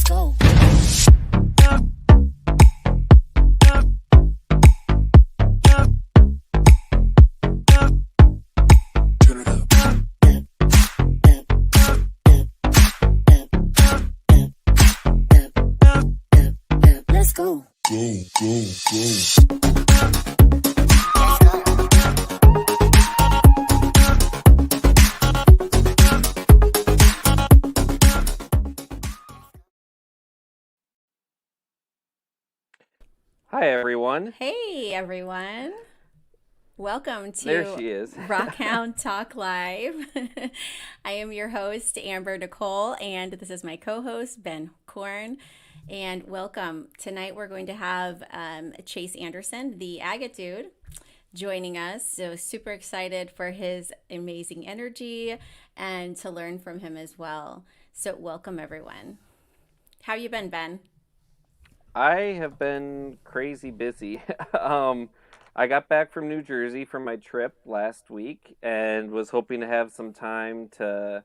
go. Let's go. Hi, everyone. Hey, everyone. Welcome to There she is. Rockhound Talk Live. I am your host, Amber Nicole, and this is my co-host, Ben Chorn. And welcome. Tonight we're going to have Chase Anderson, the Agate Dude, joining us. So super excited for his amazing energy and to learn from him as well. So welcome, everyone. How you been, Ben? I have been crazy busy. I got back from New Jersey from my trip last week and was hoping to have some time to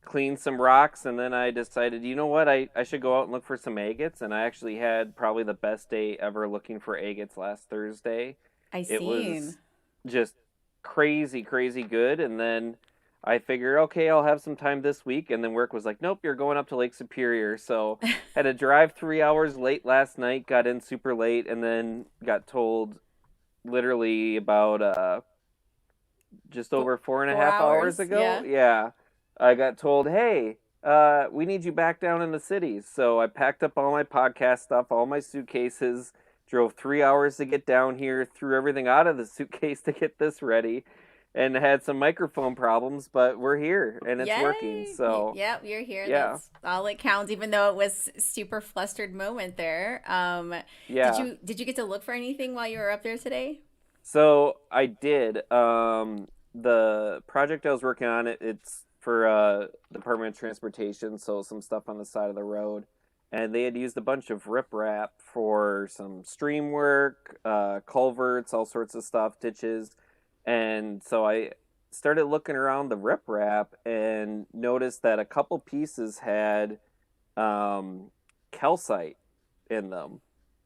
clean some rocks. And then I decided, you know what, I should go out and look for some agates. And I actually had probably the best day ever looking for agates last Thursday. It was just crazy, crazy good. And then I figured, okay, I'll have some time this week. And then work was like, nope, you're going up to Lake Superior. So had to drive 3 hours late last night, got in super late, and then got told literally about just over 4.5 hours ago. Yeah. I got told, hey, we need you back down in the city. So I packed up all my podcast stuff, all my suitcases, drove 3 hours to get down here, threw everything out of the suitcase to get this ready, and had some microphone problems, but we're here and it's working. So yep, you're here. Yeah. That's all it counts, even though it was super flustered moment there. Yeah. Did you get to look for anything while you were up there today? So I did. The project I was working on, it's for Department of Transportation, so some stuff on the side of the road. And they had used a bunch of riprap for some stream work, culverts, all sorts of stuff, ditches. And so I started looking around the riprap and noticed that a couple pieces had calcite in them.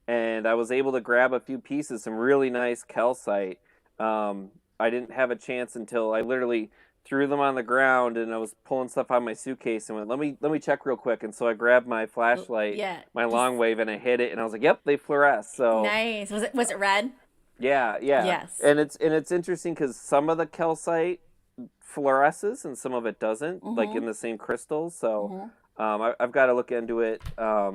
And I was able to grab a few pieces, some really nice calcite. I didn't have a chance until I literally threw them on the ground, and I was pulling stuff out of my suitcase and went, let me check real quick. And so I grabbed my flashlight, my long wave, and I hit it, and I was like, yep, they fluoresce. So nice. Was it red? Yeah. Yes. And it's interesting because some of the calcite fluoresces and some of it doesn't, like in the same crystals. So I've got to look into it a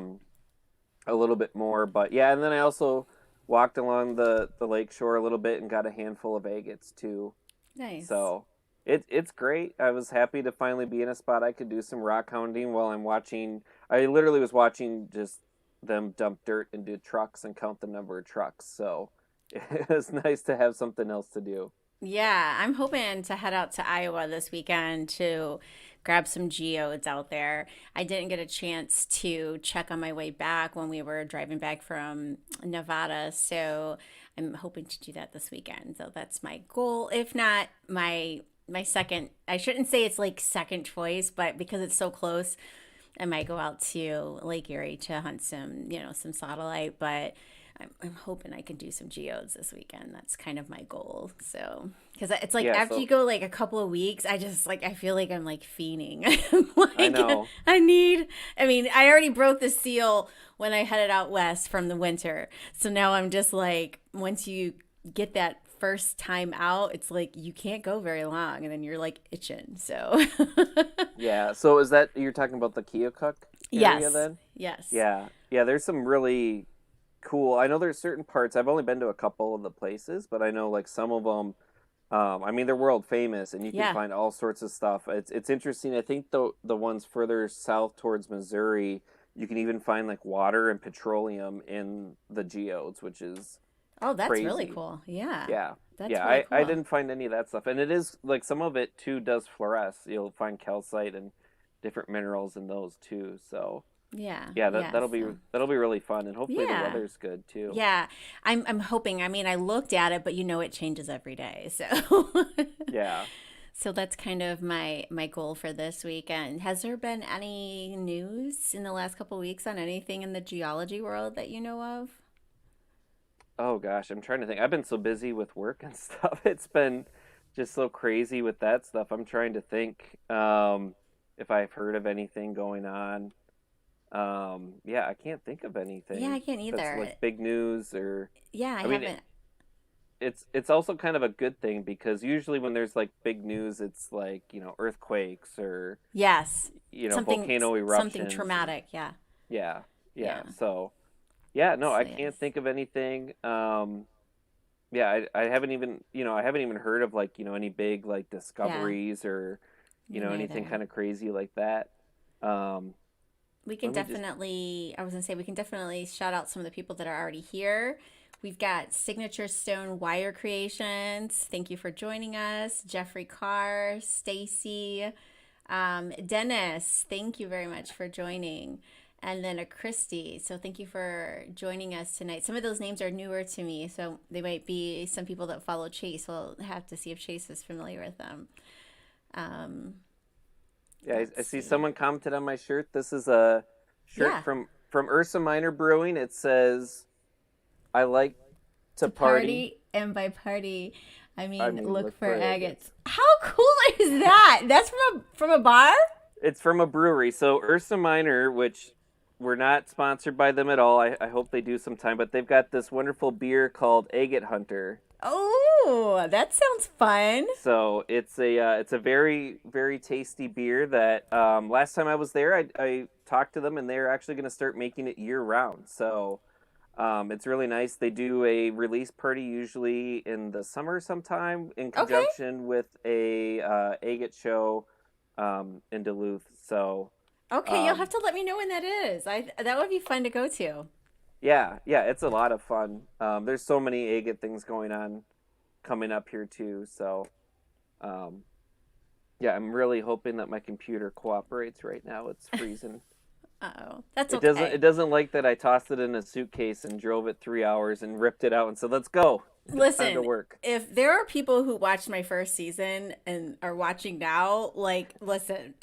little bit more. But yeah, and then I also walked along the lake shore a little bit and got a handful of agates too. Nice. So it's great. I was happy to finally be in a spot I could do some rock hounding while I'm watching. I literally was watching just them dump dirt into trucks and count the number of trucks. So it was nice to have something else to do. Yeah, I'm hoping to head out to Iowa this weekend to grab some geodes out there. I didn't get a chance to check on my way back when we were driving back from Nevada, so I'm hoping to do that this weekend. So that's my goal. If not, my second, I shouldn't say it's like second choice, but because it's so close, I might go out to Lake Erie to hunt some satellite, but I'm hoping I can do some geodes this weekend. That's kind of my goal. So, because it's like after you go like a couple of weeks, I feel like I'm like fiending. I know. I already broke the seal when I headed out west from the winter. So now I'm just like, once you get that first time out, it's like you can't go very long, and then you're like itching. So Yeah. So is that you're talking about the Keokuk area then? Yes. Yeah. There's some really cool. I know there's certain parts. I've only been to a couple of the places, but I know like some of them. They're world famous, and you can find all sorts of stuff. It's interesting. I think the ones further south towards Missouri, you can even find like water and petroleum in the geodes, which is that's crazy. Really cool. Yeah. Yeah. That's yeah, really cool. I didn't find any of that stuff. And it is like some of it too does fluoresce. You'll find calcite and different minerals in those too. So that'll be really fun, and hopefully the weather's good too. Yeah, I'm hoping. I mean, I looked at it, but it changes every day. So Yeah. So that's kind of my goal for this weekend. Has there been any news in the last couple weeks on anything in the geology world that you know of? Oh gosh, I'm trying to think. I've been so busy with work and stuff. It's been just so crazy with that stuff. I'm trying to think if I've heard of anything going on. Yeah, I can't think of Yeah, anything I can't that's like either. big news or Yeah, I I mean haven't. it's also kind of a good thing because usually when there's like big news it's like, earthquakes or Yes, something volcano something eruptions and traumatic. Yeah, yeah. yeah. Yeah. So, yeah, no, So I yes, can't think of anything. Yeah, I haven't even, I haven't even heard of like, any big like yeah. discoveries or, Me anything neither. kind of crazy like that. Um, We can let me just, definitely, I was going to say, we can definitely shout out some of the people that are already here. We've got Signature Stone Wire Creations. Thank you for joining us. Jeffrey Carr, Stacy, Dennis, thank you very much for joining. And then a Christy. So thank you for joining us tonight. Some of those names are newer to me, so they might be some people that follow Chase. We'll have to see if Chase is familiar with them. Um, yeah, I let's see see. someone commented on my shirt. This is a shirt Yeah, from Ursa Minor Brewing. It says, "I like to to party. party, and by party, I I mean mean, look look for for agates. agates." How cool is that? That's from a bar? It's from a brewery. So Ursa Minor, which we're not sponsored by them at all. I hope they do sometime, but they've got this wonderful beer called Agate Hunter. Oh, that sounds fun. So it's a very tasty beer that last time I was there I talked to them and they're actually going to start making it year round. So it's really nice. They do a release party usually in the summer sometime in Okay. conjunction with a agate show in Duluth. So Okay, you'll have um, to let me know when that is. That would be fun to go to. yeah, it's a lot of fun. There's so many agate things going on coming up here too. So um, yeah, I'm really hoping that my computer cooperates right now. It's freezing. Uh-oh. That's It doesn't okay. it doesn't like that I tossed it in a suitcase and drove it 3 hours and ripped it out and said, "Let's go. It's time to Listen, work." if there are people who watched my first season and are watching now, like, listen,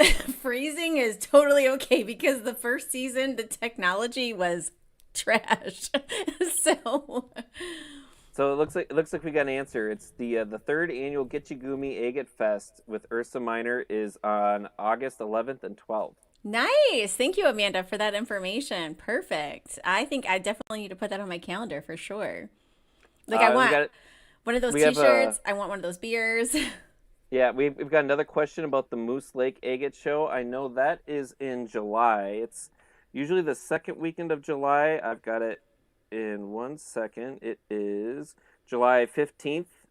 freezing is totally okay because the first season, the technology was trash. So, So it looks like we got an answer. It's the third annual Gitchigumi Agate Fest with Ursa Minor is on August 11th and 12th. nice. Thank you, Amanda, for that information. Perfect. I think I definitely need to put that on my calendar for sure. Like, I We want got one of those we have a t-shirts. I want one of those beers. yeah we've got another question about the Moose Lake Agate Show. I know that is in July. It's usually the second weekend of July. I've got it in 1 second. It is July 15th.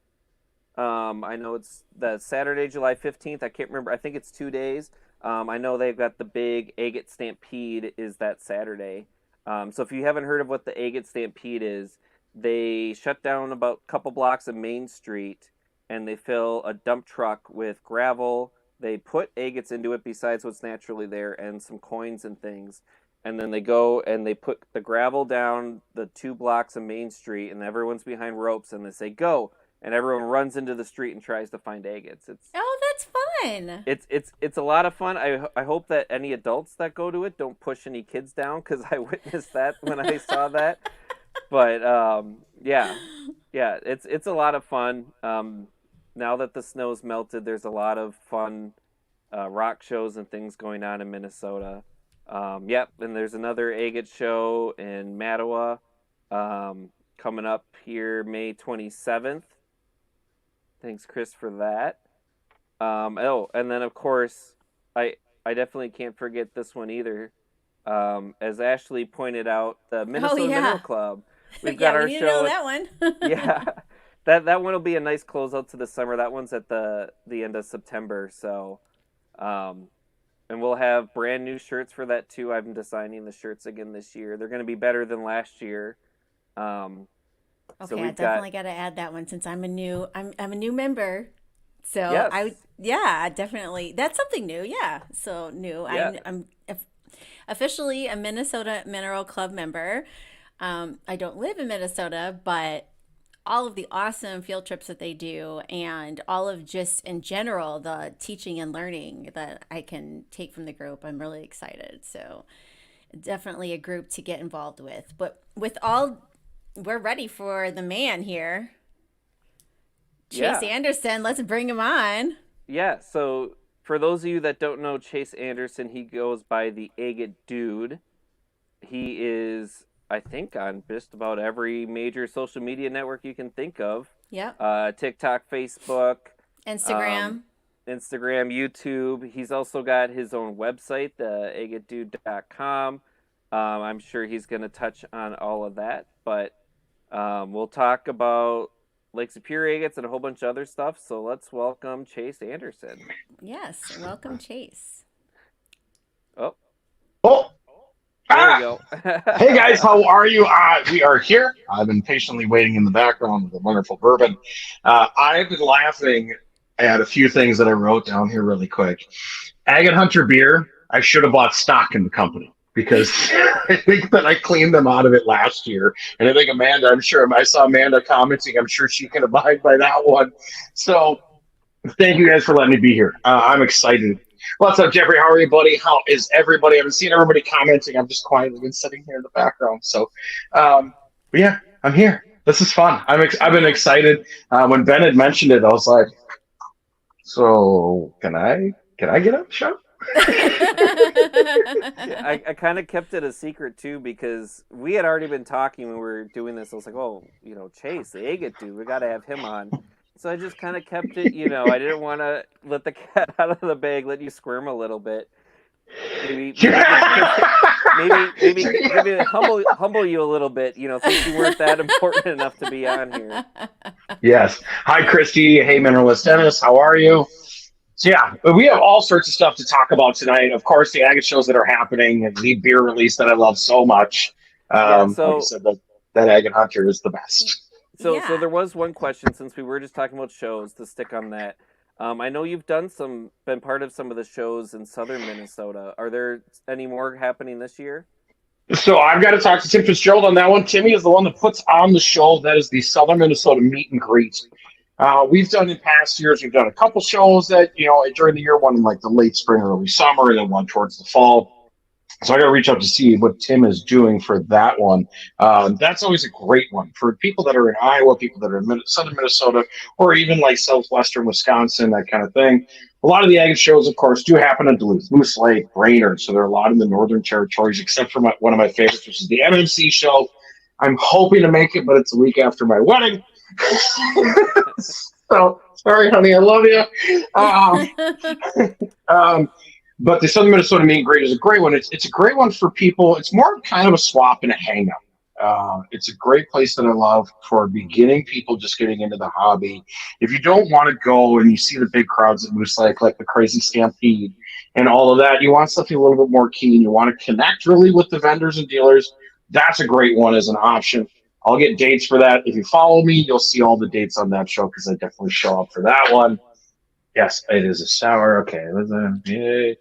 I know it's the Saturday, July 15th. I can't remember. I think it's 2 days. I know they've got the big Agate Stampede is that Saturday. So if you haven't heard of what the Agate Stampede is, they shut down about a couple blocks of Main Street and they fill a dump truck with gravel. They put agates into it besides what's naturally there and some coins and things. And then they go and they put the gravel down the 2 blocks of Main Street and everyone's behind ropes and they say, "Go," and everyone runs into the street and tries to find agates. It's Oh, that's fun. it's it's it's a lot of fun. I hope that any adults that go to it don't push any kids down because I witnessed that when I saw that. But yeah, it's a lot of fun. Now that the snow's melted, there's a lot of fun rock shows and things going on in Minnesota. Yep, and there's another agate show in Mattawa coming up here May 27th. Thanks, Chris, for that. Oh, and then of course, I definitely can't forget this one either. As Ashley pointed out, the Oh Minnesota Mineral yeah. Club. We've got Yeah, we our need to know show at that one. yeah. That one will be a nice closeout to the summer. That one's at the end of September. So, um, and we'll have brand new shirts for that too. I'm designing the shirts again this year. They're going to be better than last year. Um, so Okay, I we've got definitely got to add that one since I'm a new member. So yes, yeah, definitely. That's something new. Yeah. So new. yeah. I'm officially a Minnesota Mineral Club member. I don't live in Minnesota, but all of the awesome field trips that they do and all of just in general the teaching and learning that I can take from the group. I'm really excited. So definitely a group to get involved with. But with all, we're ready for the man here, Chase Yeah. Anderson. Let's bring him on. Yeah. So for those of you that don't know Chase Anderson, he goes by the Agate Dude. He is, I think, on just about every major social media network you can think of. Yep. TikTok, Facebook, um, Instagram. Instagram, YouTube. He's also got his own website, the agatedude.com. I'm sure he's going to touch on all of that, but we'll talk about Lake Superior Agates and a whole bunch of other stuff. So let's welcome Chase Anderson. Yes. Welcome, Chase. Oh, Oh, there we ah! go. Hey guys, how are you? We are here. I've been patiently waiting in the background with a wonderful bourbon. I've been laughing at a few things that I wrote down here really quick. Agate Hunter beer, I should have bought stock in the company because I think that I cleaned them out of it last year. And I think Amanda, I'm sure I saw Amanda commenting, I'm sure she can abide by that one. So thank you guys for letting me be here. I'm excited. What's up, Jeffrey? How are you, buddy? How is everybody? I've been seeing everybody commenting. I'm just quietly been sitting here in the background. So, but yeah, I'm here. This is fun. I've been excited. When Ben had mentioned it, I was like, so can I get on the show? Yeah, I kind of kept it a secret too because we had already been talking when we were doing this. I was like, oh, Chase, the Agate Dude, we got to have him on. So I just kind of kept it, I didn't want to let the cat out of the bag, let you squirm a little bit. Maybe humble you a little bit, since you weren't that important enough to be on here. Yes. Hi, Christy. Hey, Mineralist Dennis. How are you? So yeah, we have all sorts of stuff to talk about tonight. Of course, the agate shows that are happening, and the beer release that I love so much. Yeah, Like I said, that Agate Hunter is the best. So there was one question, since we were just talking about shows, to stick on that. I know you've been part of some of the shows in southern Minnesota. Are there any more happening this year? So I've got to talk to Tim Fitzgerald on that one. Timmy is the one that puts on the show. That is the Southern Minnesota Meet and Greet. We've done in past years, we've done a couple shows that, during the year, one in like the late spring, early summer, and then one towards the fall. So I got to reach out to see what Tim is doing for that one. That's always a great one for people that are in Iowa, people that are in southern Minnesota, or even like southwestern Wisconsin, that kind of thing. A lot of the agate shows, of course, do happen in Duluth, Moose Lake, Brainerd. So there are a lot in the northern territories, except for one of my favorites, which is the MMC show. I'm hoping to make it, but it's a week after my wedding. So sorry, honey, I love you. But the Southern Minnesota Meet and Greet is a great one. It's a great one for people. It's more kind of a swap and a hangout. It's a great place that I love for beginning people just getting into the hobby. If you don't want to go and you see the big crowds at Moose Lake, like the Crazy Stampede and all of that, you want something a little bit more keen. You want to connect really with the vendors and dealers. That's a great one as an option. I'll get dates for that. If you follow me, you'll see all the dates on that show because I definitely show up for that one. Yes, it is a sour. Okay. Yay.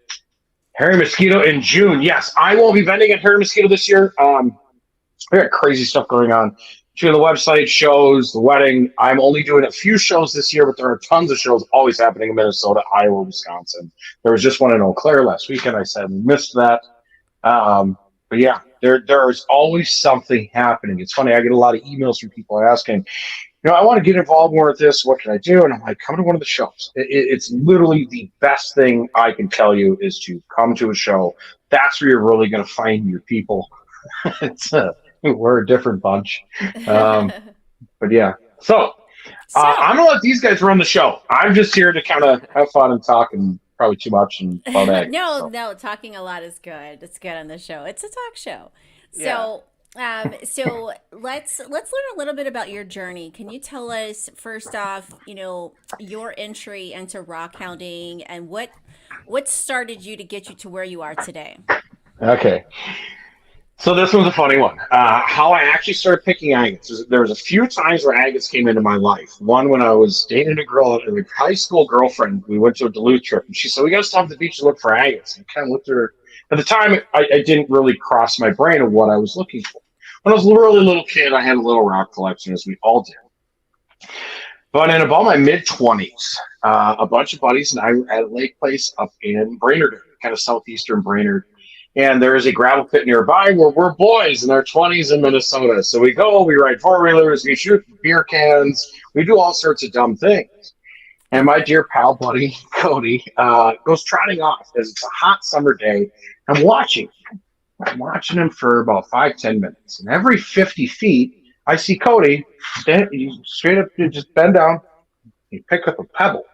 Harry Mosquito in June. Yes, I won't be vending at Harry Mosquito this year. We got crazy stuff going on. Between the website, shows, the wedding. I'm only doing a few shows this year, but there are tons of shows always happening in Minnesota, Iowa, Wisconsin. There was just one in Eau Claire last weekend. I said missed that. But yeah, there is always something happening. It's funny. I get a lot of emails from people asking, I want to get involved more with this. What can I do? And I'm like, come to one of the shows. It's literally the best thing I can tell you is to come to a show. That's where you're really going to find your people. We're a different bunch. But yeah. So I'm going to let these guys run the show. I'm just here to kind of have fun and talk and probably too much and about eggs. No, talking a lot is good. It's good on the show. It's a talk show. So so let's learn a little bit about your journey. Can you tell us first off, your entry into rockhounding and what started you to get you to where you are today? Okay. So this one's a funny one. How I actually started picking agates. There was a few times where agates came into my life. One when I was dating a girl, a high school girlfriend. We went to a Duluth trip, and she said, "We got to stop at the beach and look for agates." And I kind of looked at her. At the time, I didn't really cross my brain of what I was looking for. When I was a really little kid, I had a little rock collection, as we all did. But in about my mid-20s, a bunch of buddies and I were at a lake place up in Brainerd, kind of southeastern Brainerd. And there is a gravel pit nearby where we're boys in our 20s in Minnesota. So we go, we ride four-wheelers, we shoot beer cans, we do all sorts of dumb things. And my dear pal buddy, Cody, goes trotting off as it's a hot summer day. I'm watching. I'm watching him for about 5-10 minutes. And every 50 feet, I see Cody straight up, just bend down, he pick up a pebble,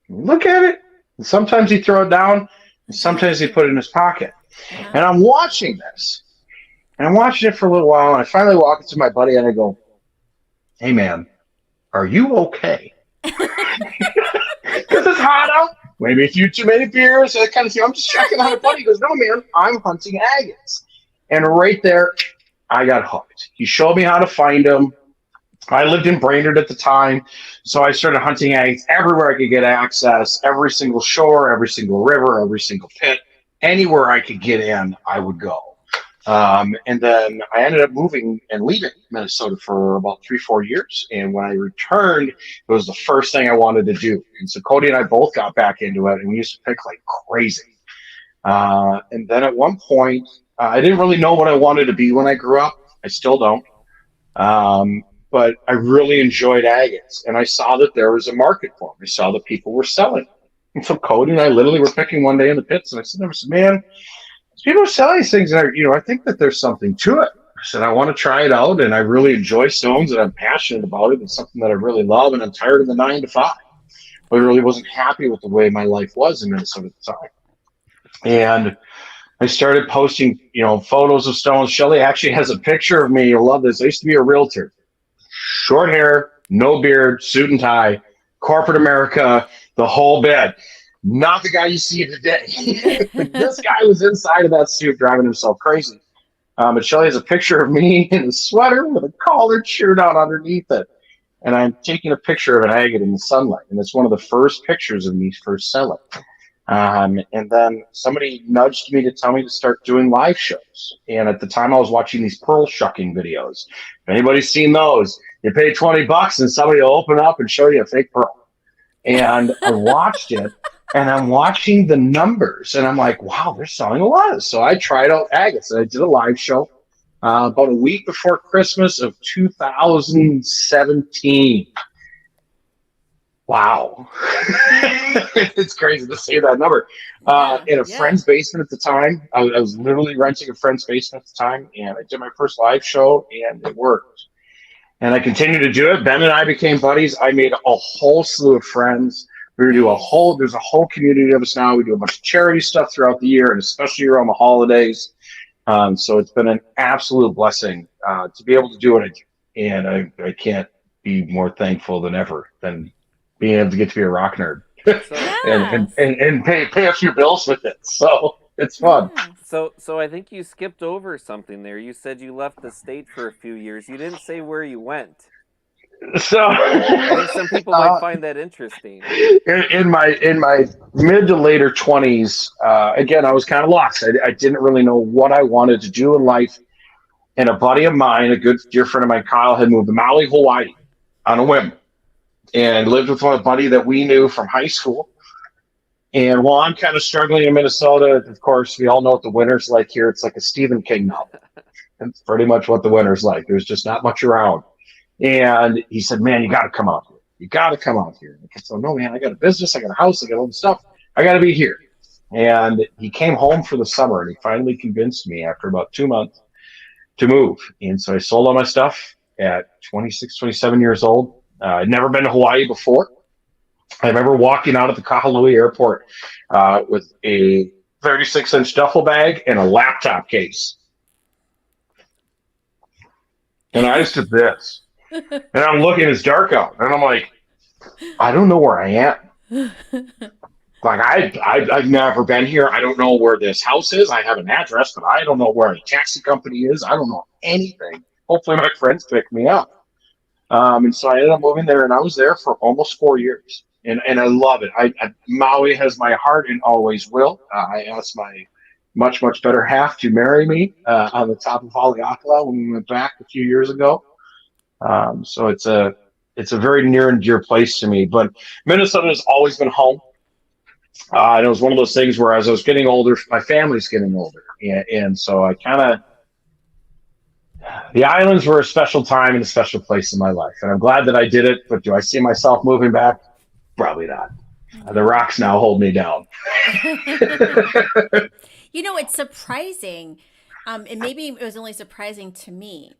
look at it, and sometimes he throw it down, and sometimes he put it in his pocket. And I'm watching this, and I'm watching it for a little while, and I finally walk up to my buddy and I go, "Hey man, are you okay?" Because it's hot out, maybe a few too many beers, that kind of thing. I'm just checking on a buddy. He goes, "No man, I'm hunting agates." And right there, I got hooked. He showed me how to find them. I lived in Brainerd at the time, so I started hunting agates everywhere I could get access, every single shore, every single river, every single pit, anywhere I could get in, I would go. And then I ended up moving and leaving Minnesota for about 3-4 years. And when I returned, it was the first thing I wanted to do. And so Cody and I both got back into it, and we used to pick like crazy. And then at one point, I didn't really know what I wanted to be when I grew up. I still don't. But I really enjoyed agates, and I saw that there was a market for them. I saw that people were selling. And so Cody and I literally were picking one day in the pits, and I said, "Man, people are selling these things, and I think that there's something to it." I said, "I want to try it out, and I really enjoy stones, and I'm passionate about it. It's something that I really love, and I'm tired of the 9 to 5. But I really wasn't happy with the way my life was in Minnesota at the time. And I started posting, photos of stones. Shelly actually has a picture of me. You'll love this. I used to be a realtor. Short hair, no beard, suit and tie, corporate America, the whole bit. Not the guy you see today. This guy was inside of that suit driving himself crazy. But Shelly has a picture of me in a sweater with a collared shirt on underneath it. And I'm taking a picture of an agate in the sunlight. And it's one of the first pictures of me first selling. And then somebody nudged me to tell me to start doing live shows. And at the time I was watching these pearl shucking videos. If anybody's seen those, you pay $20 and somebody will open up and show you a fake pearl. And I watched it, and I'm watching the numbers, and I'm like, wow, they're selling a lot. So I tried out agates, and I did a live show about a week before Christmas of 2017. Wow. It's crazy to say that number. In a friend's basement at the time. I was literally renting a friend's basement at the time, and I did my first live show, and it worked. And I continued to do it. Ben and I became buddies. I made a whole slew of friends. There's a whole community of us now. We do a bunch of charity stuff throughout the year, and especially around the holidays. So it's been an absolute blessing to be able to do what I do. And I can't be more thankful than ever than being able to get to be a rock nerd and pay a few bills with it. So it's fun. So I think you skipped over something there. You said you left the state for a few years. You didn't say where you went. So I think some people might find that interesting. In my mid to later 20s, again, I was kind of lost. I didn't really know what I wanted to do in life. And a buddy of mine, a good dear friend of mine, Kyle, had moved to Maui, Hawaii on a whim, and lived with one buddy that we knew from high school. And while I'm kind of struggling in Minnesota, of course, we all know what the winter's like here. It's like a Stephen King novel. It's pretty much what the winter's like. There's just not much around. And he said, "Man, you got to come out here. You got to come out here." And I said, "No, man, I got a business. I got a house. I got all the stuff. I got to be here." And he came home for the summer, and he finally convinced me after about 2 months to move. And so I sold all my stuff at 26, 27 years old. I'd never been to Hawaii before. I remember walking out of the Kahului airport with a 36-inch duffel bag and a laptop case. And I just did this. And I'm looking, it's dark out. And I'm like, I don't know where I am. Like, I've never been here. I don't know where this house is. I have an address, but I don't know where a taxi company is. I don't know anything. Hopefully my friends pick me up. And so I ended up moving there, and I was there for almost 4 years. And I love it. Maui has my heart and always will. I asked my much, much better half to marry me on the top of Haleakala when we went back a few years ago. So it's it's a very near and dear place to me. But Minnesota has always been home. And it was one of those things where as I was getting older, my family's getting older. And so I the islands were a special time and a special place in my life. And I'm glad that I did it. But do I see myself moving back? Probably not. The rocks now hold me down. It's surprising. And maybe it was only surprising to me,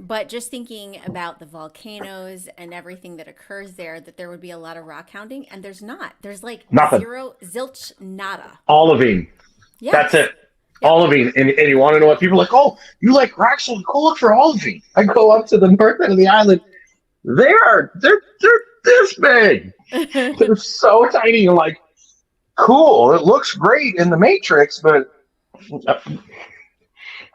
but just thinking about the volcanoes and everything that occurs there, that there would be a lot of rock hounding, and there's not. There's like Nothing. zero, zilch, nada. Olivine. Yes. That's it. Yep. Olivine. And you want to know what people are like, oh, you like rocks? Well, go look for olivine. I go up to the north end of the island. They're this big. They're so tiny and like, cool. It looks great in the Matrix, but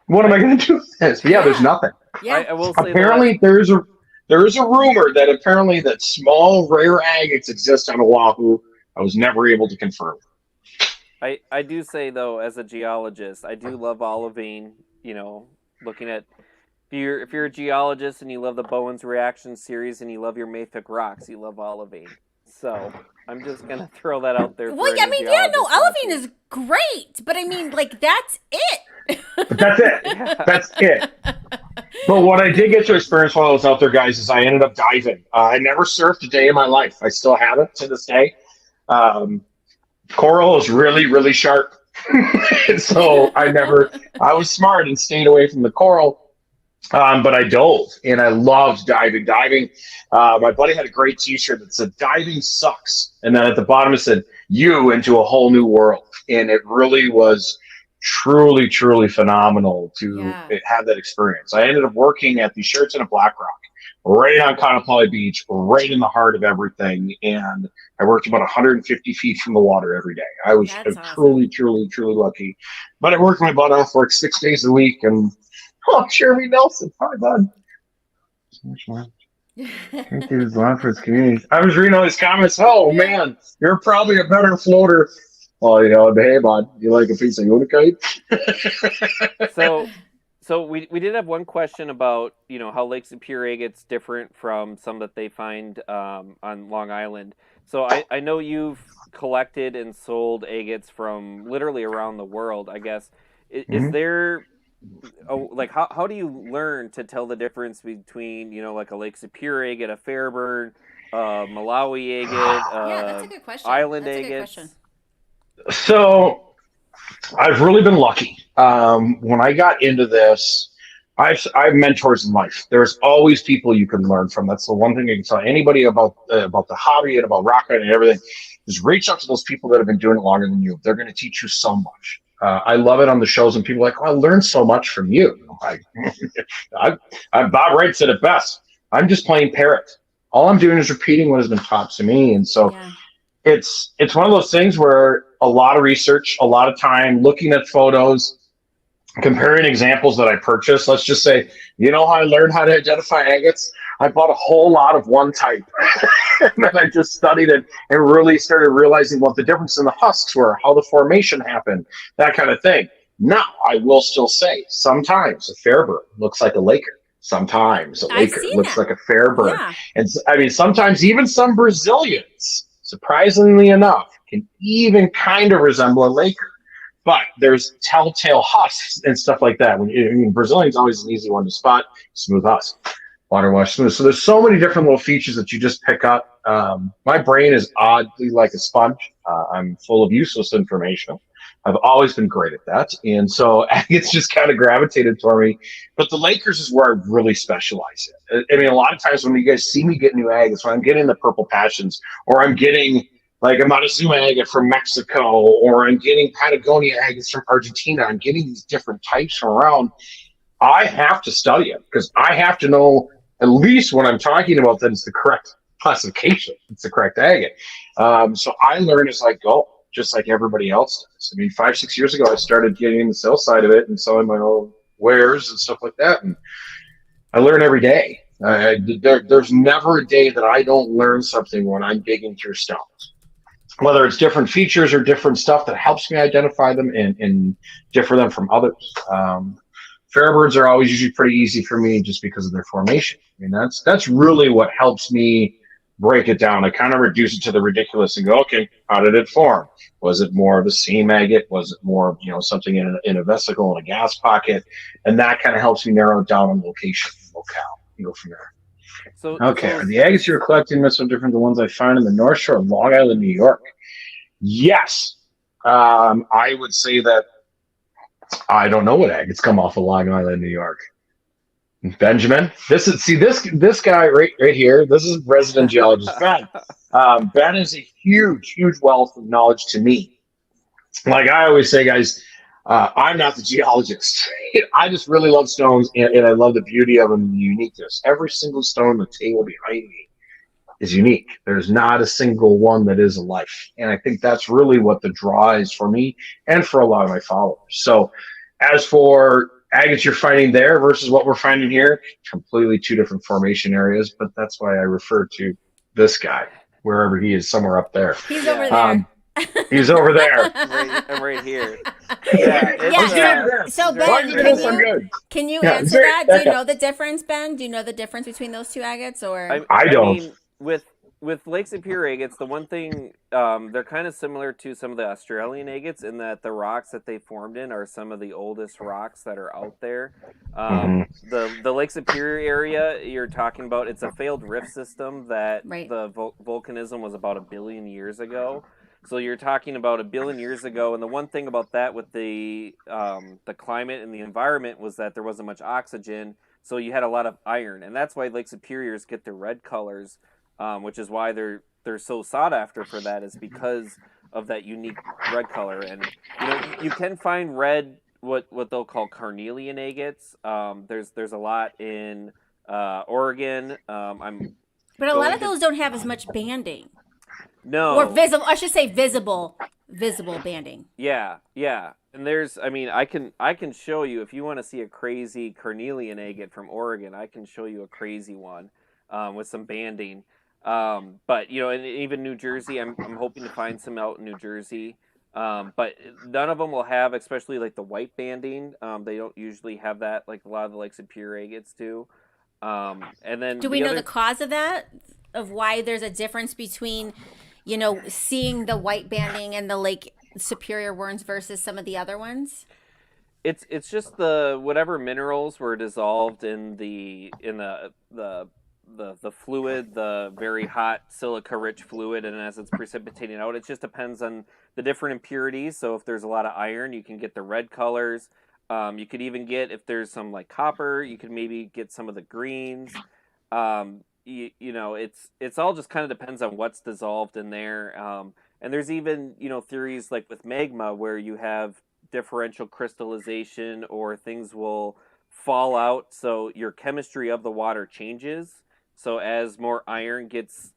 what am I going to do with this? But there's nothing. Yeah. I will say apparently there is a rumor that apparently that small rare agates exist on Oahu. I was never able to confirm. I do say though, as a geologist, I do love olivine. Looking at if you're a geologist and you love the Bowen's reaction series and you love your mafic rocks, you love olivine. So I'm just gonna throw that out there. Well, olivine is great, but I mean, like, that's it. But that's it. That's it. But what I did get to experience while I was out there, guys, is I ended up diving. I never surfed a day in my life. I still haven't to this day. Coral is really, really sharp. So I was smart and stayed away from the coral. But I dove and I loved diving. My buddy had a great t-shirt that said diving sucks. And then at the bottom it said, you into a whole new world. And it really was truly, truly phenomenal to have that experience. I ended up working at the Sheraton of Black Rock, right on Kaanapali Beach, right in the heart of everything. And I worked about 150 feet from the water every day. I was truly, truly, truly lucky. But I worked my butt off, worked 6 days a week. And Jeremy Nelson, hi, bud. So much more. Thank you, for his community. I was reading all his comments. Oh, man, you're probably a better floater. Well, hey, bud, you like a piece of unicite? So we did have one question about, how Lake Superior Agates different from some that they find on Long Island. So I know you've collected and sold agates from literally around the world, I guess. Is there... how do you learn to tell the difference between, like a Lake Superior agate, a Fairburn, Malawi agate, that's a good question. Island that's agates? A good question. So I've really been lucky. When I got into this, I have mentors in life. There's always people you can learn from. That's the one thing I can tell anybody about the hobby and about Rockhunting and everything. Just reach out to those people that have been doing it longer than you. They're going to teach you so much. I love it on the shows when people are like, I learned so much from you. Bob Wright said it best. I'm just playing parrot. All I'm doing is repeating what has been taught to me. And so it's one of those things where a lot of research, a lot of time looking at photos, comparing examples that I purchased. Let's just say, how I learned how to identify agates? I bought a whole lot of one type. And then I just studied it and really started realizing what the difference in the husks were, how the formation happened, that kind of thing. Now, I will still say, sometimes a Fairburn looks like a Laker. Sometimes a Laker looks like a Fairburn. Yeah. And I mean, sometimes even some Brazilians, surprisingly enough, can even kind of resemble a Laker. But there's telltale husks and stuff like that. Brazilian's always an easy one to spot. Smooth husk. Water wash smooth. So there's so many different little features that you just pick up. My brain is oddly like a sponge. I'm full of useless information. I've always been great at that. And so it's just kind of gravitated toward me. But the Lakers is where I really specialize in. I mean, a lot of times when you guys see me get new agates, when I'm getting the purple passions, or I'm getting like a Montezuma agate from Mexico, or I'm getting Patagonia agates from Argentina, I'm getting these different types from around, I have to study it because I have to know at least when I'm talking about that it's the correct classification. It's the correct agate. So I learn as I go, just like everybody else does. I mean, 5-6 years ago, I started getting in the sales side of it and selling my own wares and stuff like that. And I learn every day. There's never a day that I don't learn something when I'm digging through stones. Whether it's different features or different stuff that helps me identify them and differ them from others. Fairbirds are always usually pretty easy for me just because of their formation. I mean, that's really what helps me break it down. I kind of reduce it to the ridiculous and go, okay, how did it form? Was it more of a seam agate? Was it more, something in a vesicle in a gas pocket? And that kind of helps me narrow it down on location, locale, and go from there. Okay, are the agates you're collecting so different than the ones I find in the North Shore of Long Island, New York? Yes. I would say that I don't know what agates come off of Long Island, New York. Benjamin, this guy right here. This is resident geologist Ben. Ben is a huge wealth of knowledge to me. Like I always say, guys, I'm not the geologist. I just really love stones, and I love the beauty of them and the uniqueness. Every single stone on the table behind me is unique. There's not a single one that is alike, and I think that's really what the draw is for me and for a lot of my followers. So, as for agates you're finding there versus what we're finding here, completely two different formation areas, but that's why I refer to this guy, wherever he is, somewhere up there. He's over there. He's over there. I'm right here. So Ben, can you answer that? Do you know the difference, Ben? Do you know the difference between those two agates? Or I don't. I mean, with Lake Superior agates, the one thing, they're kind of similar to some of the Australian agates in that the rocks that they formed in are some of the oldest rocks that are out there. The Lake Superior area you're talking about, it's a failed rift system that the volcanism was about 1 billion years ago. So you're talking about 1 billion years ago, and the one thing about that with the climate and the environment was that there wasn't much oxygen, so you had a lot of iron, and that's why Lake Superiors get their red colors. Which is why they're so sought after for that, is because of that unique red color. And you can find red, what they'll call carnelian agates. There's a lot in Oregon. But a lot of those don't have as much banding. No. Or visible. I should say visible banding. Yeah. And I can show you, if you want to see a crazy carnelian agate from Oregon, I can show you a crazy one with some banding. But and even New Jersey, I'm hoping to find some out in New Jersey. But none of them will have, especially like the white banding. They don't usually have that like a lot of the Lake Superior agates do. And then do we know the cause of that? Of why there's a difference between, seeing the white banding and the Lake Superior ones versus some of the other ones? It's just the whatever minerals were dissolved in the fluid, the very hot silica-rich fluid, and as it's precipitating out, it just depends on the different impurities. So if there's a lot of iron, you can get the red colors. You could even get, if there's some like copper, you could maybe get some of the greens. It's all just kind of depends on what's dissolved in there. And there's even, theories like with magma where you have differential crystallization or things will fall out. So your chemistry of the water changes. So as more iron gets,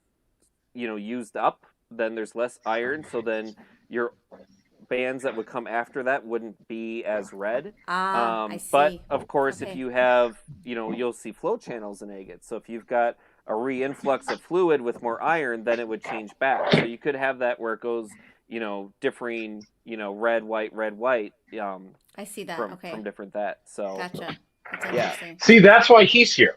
used up, then there's less iron. So then your bands that would come after that wouldn't be as red. I see. But of course, if you have, you'll see flow channels in agates. So if you've got a re-influx of fluid with more iron, then it would change back. So you could have that where it goes, differing, red, white, red, white. I see that. From different that. So gotcha. That's interesting. See, that's why he's here.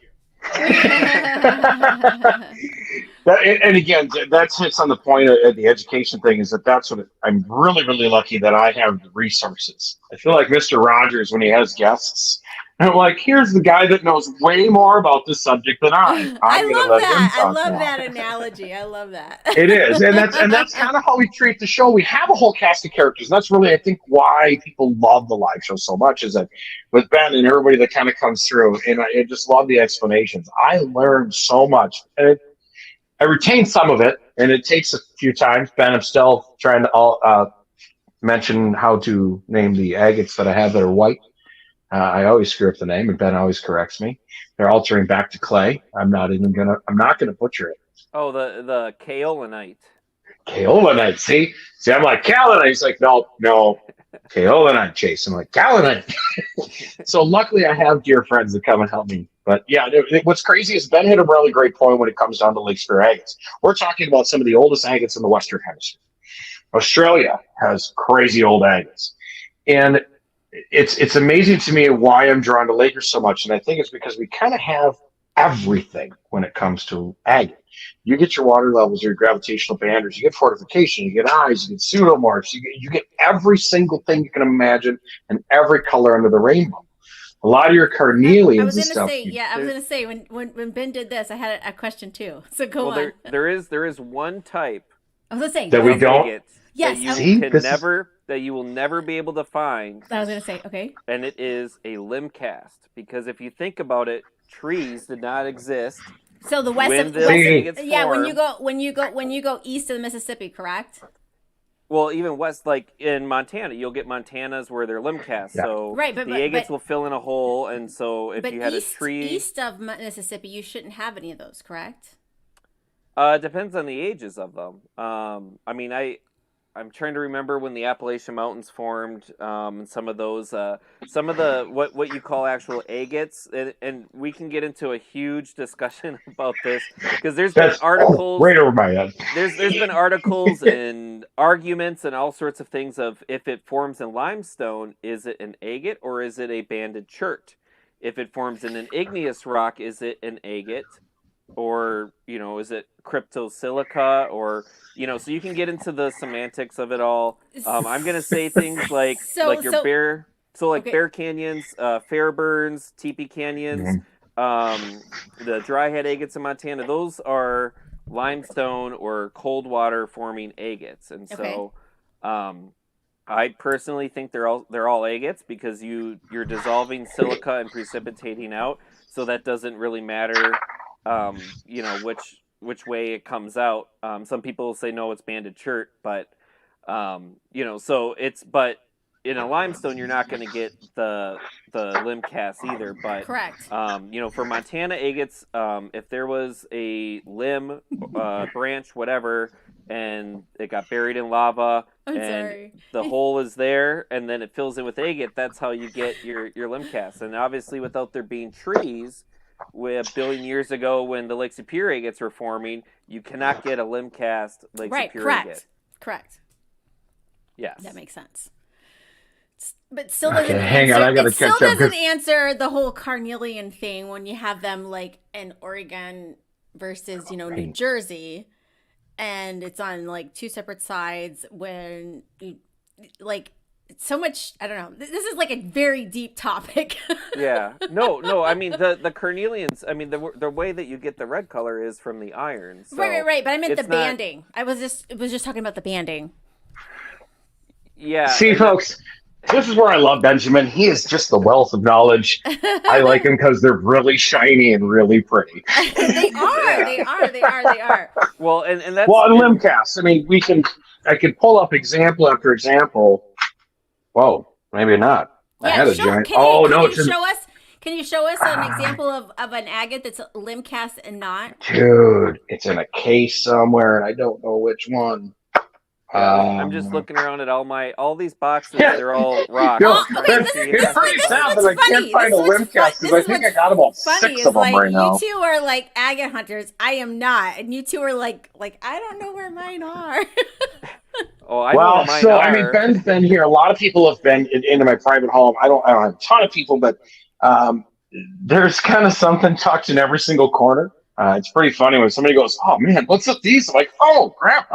And again, that hits on the point of the education thing, is that's what I'm really, really lucky that I have the resources. I feel like Mr. Rogers when he has guests. And I'm like, here's the guy that knows way more about this subject than I. I love that. I love that analogy. I love that. It is, and that's kind of how we treat the show. We have a whole cast of characters. And that's really, I think, why people love the live show so much. Is that with Ben and everybody that kind of comes through, and I just love the explanations. I learned so much, and I retained some of it, and it takes a few times. Ben, I'm still trying to mention how to name the agates that I have that are white. I always screw up the name, and Ben always corrects me. They're altering back to clay. I'm not gonna butcher it. Oh, the kaolinite. Kaolinite. See, I'm like kaolinite. He's like, no, kaolinite, Chase. I'm like kaolinite. So luckily, I have dear friends that come and help me. But yeah, what's crazy is Ben hit a really great point when it comes down to Lake Superior agates. We're talking about some of the oldest agates in the Western Hemisphere. Australia has crazy old agates, and it's amazing to me why I'm drawn to Lakers so much, and I think it's because we kind of have everything when it comes to agate. You get your water levels, your gravitational banders, you get fortification, you get eyes, you get pseudomorphs, you get every single thing you can imagine and every color under the rainbow. A lot of your I carnelians was and gonna stuff. say, yeah, I was gonna say when Ben did this, I had a question too. So go on. There is one type I was gonna say That we of don't agate yes. that you see. can never that you will never be able to find, I was gonna say okay. and it is a limb cast. Because if you think about it, trees did not exist So the west when of the west, agates yeah, formed. when you go east of the Mississippi, correct? Well, even west, like in Montana, you'll get Montanas where they're limb cast. Yeah. So Right, the agates will fill in a hole, and so if but you had a tree, east of Mississippi, you shouldn't have any of those, correct? it depends on the ages of them. I mean, I'm trying to remember when the Appalachian Mountains formed, and some of those, some of the what you call actual agates, and we can get into a huge discussion about this because there's been articles right over my head. there's been articles and arguments and all sorts of things of if it forms in limestone, is it an agate or is it a banded chert? If it forms in an igneous rock, is it an agate? Or, is it cryptosilica? Or, so you can get into the semantics of it all. I'm going to say things like bear canyons, Fairburns, teepee canyons, the dry head agates in Montana, those are limestone or cold water forming agates. And so I personally think they're all agates because you're dissolving silica and precipitating out, so that doesn't really matter which way it comes out. Some people say no, it's banded chert, but but in a limestone you're not going to get the limb cast either. But correct. For Montana agates, if there was a limb, branch, whatever, and it got buried in lava, the hole is there, and then it fills in with agate, that's how you get your limb cast. And obviously, without there being trees, with a billion years ago when the Lake Superior Agates were forming, you cannot get a limb cast Lake Superior Agate. Correct. Yes. That makes sense. But still doesn't answer the whole carnelian thing when you have them like in Oregon versus, New Jersey, and it's on like two separate sides when so much, I don't know. This is like a very deep topic. Yeah. No. I mean, the carnelians, I mean, the way that you get the red color is from the iron. So right. But I meant the banding. I was just talking about the banding. Yeah. See, folks, this is where I love Benjamin. He is just the wealth of knowledge. I like him because they're really shiny and really pretty. They are. Well, and that's... Well, and limb casts. I mean, I could pull up example after example. Whoa, maybe not. Yeah, I had a giant. Can you show us an example of an agate that's limb cast and not? Dude, it's in a case somewhere, and I don't know which one. I'm just looking around at all these boxes. Yeah. They're all rocks. It's pretty sad that I can't find a limb cast because I think I got about 6 of them right now. You two are like agate hunters. I am not, and you two are like I don't know where mine are. Oh, I know where mine are. I mean, Ben's been here. A lot of people have been into my private home. I don't have a ton of people, but there's kind of something tucked in every single corner. It's pretty funny when somebody goes, "Oh man, what's up these?" I'm like, "Oh crap!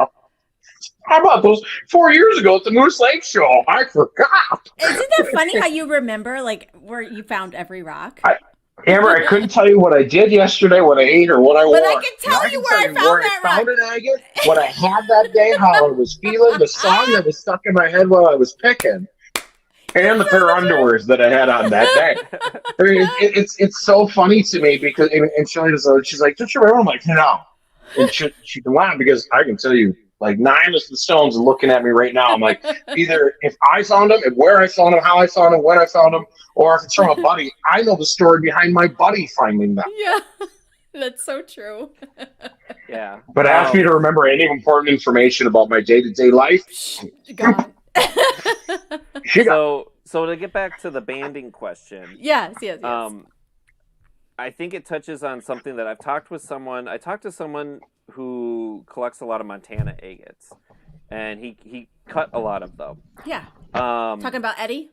How about those 4 years ago at the Moose Lake show? I forgot." Isn't that funny how you remember like where you found every rock? Amber, I couldn't tell you what I did yesterday, what I ate, or what I wore. But I can tell you where I found that rock. An agate, what I had that day, how I was feeling, the song that was stuck in my head while I was picking, and the pair of underwears that I had on that day. I mean, it's so funny to me because, and she's like, "Don't you remember?" I'm like, "No," and she can laugh because I can tell you. Like 9 of the stones are looking at me right now. I'm like, either if I found them, and where I found them, how I found them, when I found them, or if it's from a buddy, I know the story behind my buddy finding them. Yeah, that's so true. Yeah. But ask me to remember any important information about my day-to-day life. God. So to get back to the banding question. Yes. I think it touches on something that I talked to someone who collects a lot of Montana agates, and he cut a lot of them. Yeah. Talking about Eddie?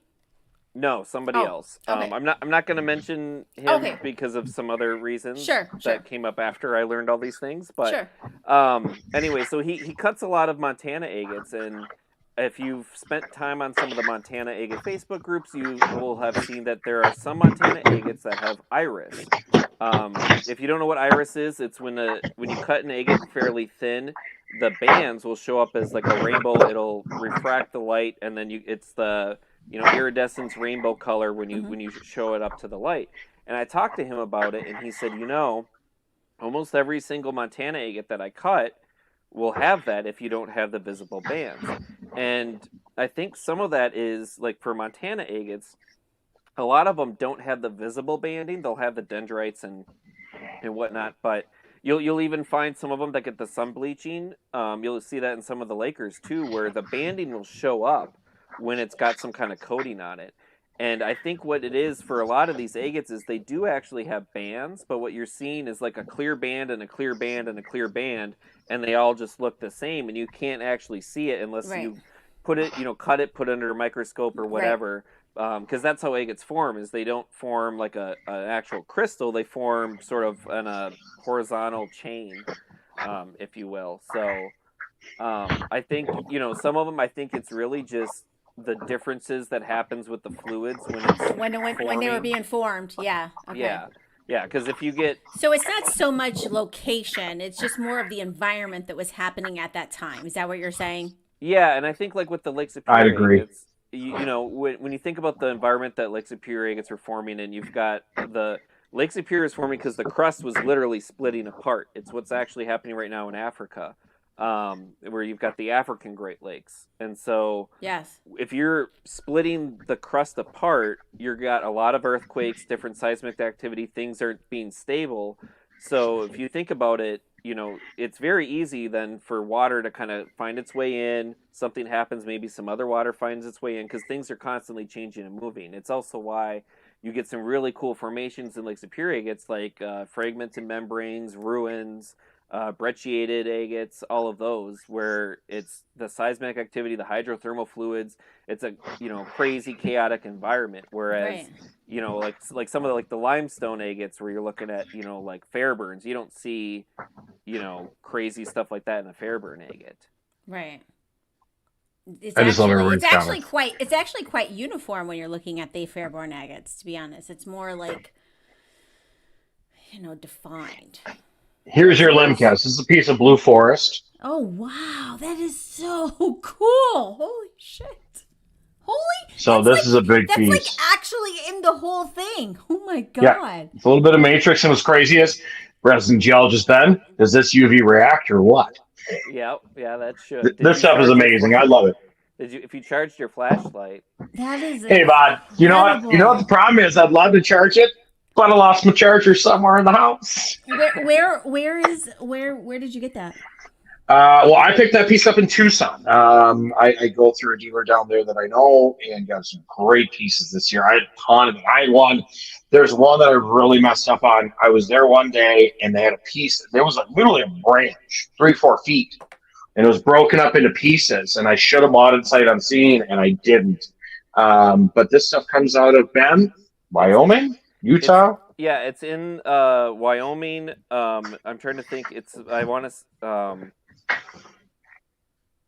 No, somebody Oh, else. okay. I'm not going to mention him Okay. because of some other reasons Sure. that came up after I learned all these things. But Sure. anyway, so he cuts a lot of Montana agates, and if you've spent time on some of the Montana agate Facebook groups, you will have seen that there are some Montana agates that have iris. If you don't know what iris is, it's when you cut an agate fairly thin, the bands will show up as like a rainbow. It'll refract the light, and then it's the iridescence rainbow color when you show it up to the light. And I talked to him about it, and he said, almost every single Montana agate that I cut will have that if you don't have the visible bands. And I think some of that is like for Montana agates, a lot of them don't have the visible banding. They'll have the dendrites and whatnot, but you'll even find some of them that get the sun bleaching. You'll see that in some of the Lakers too, where the banding will show up when it's got some kind of coating on it. And I think what it is for a lot of these agates is they do actually have bands, but what you're seeing is like a clear band and a clear band and a clear band, and they all just look the same, and you can't actually see it unless you put it, cut it, put it under a microscope or whatever. Because that's how agates form, is they don't form like an actual crystal. They form sort of in a horizontal chain, if you will. So I think, some of them, I think it's really just the differences that happens with the fluids when it's when they were being formed. Yeah. Okay. Yeah, because if you get... So it's not so much location, it's just more of the environment that was happening at that time. Is that what you're saying? Yeah, and I think like with the Lake Superior I'd agree. agates, when you think about the environment that Lake Superior agates are forming, and you've got the Lake Superior is forming because the crust was literally splitting apart. It's what's actually happening right now in Africa, where you've got the African Great Lakes. And so if you're splitting the crust apart, you've got a lot of earthquakes, different seismic activity, things aren't being stable. So if you think about it, it's very easy then for water to kind of find its way in. Something happens, maybe some other water finds its way in, because things are constantly changing and moving. It's also why you get some really cool formations in Lake Superior agates, like fragmented membranes, ruins, brecciated agates, all of those, where it's the seismic activity, the hydrothermal fluids. It's a crazy chaotic environment. Whereas like some of the limestone agates, where you're looking at like Fairburns, you don't see crazy stuff like that in a Fairburn agate. Right. I just love everybody's It's actually quite uniform when you're looking at the Fairburn agates. To be honest, it's more like defined. Here's your limcast. This is a piece of blue forest. Oh wow, that is so cool! Holy shit! So this is a big piece. That's like actually in the whole thing. Oh my god! Yeah, it's a little bit of matrix, and what's crazy is, resident geologist Ben, does this UV react or what? Yeah, that should. This stuff is amazing. I love it. If you charged your flashlight? That is. Hey, bud. You know what? You know what the problem is? I'd love to charge it, but I lost my charger somewhere in the house. Where did you get that? Well, I picked that piece up in Tucson. I go through a dealer down there that I know and got some great pieces this year. I had a ton of them. I had one. There's one that I really messed up on. I was there one day and they had a piece. There was literally a branch, 3-4 feet, and it was broken up into pieces. And I should have bought it sight unseen, and I didn't. But this stuff comes out of Bend, Wyoming, Utah. It's in Wyoming. I'm trying to think. I want to.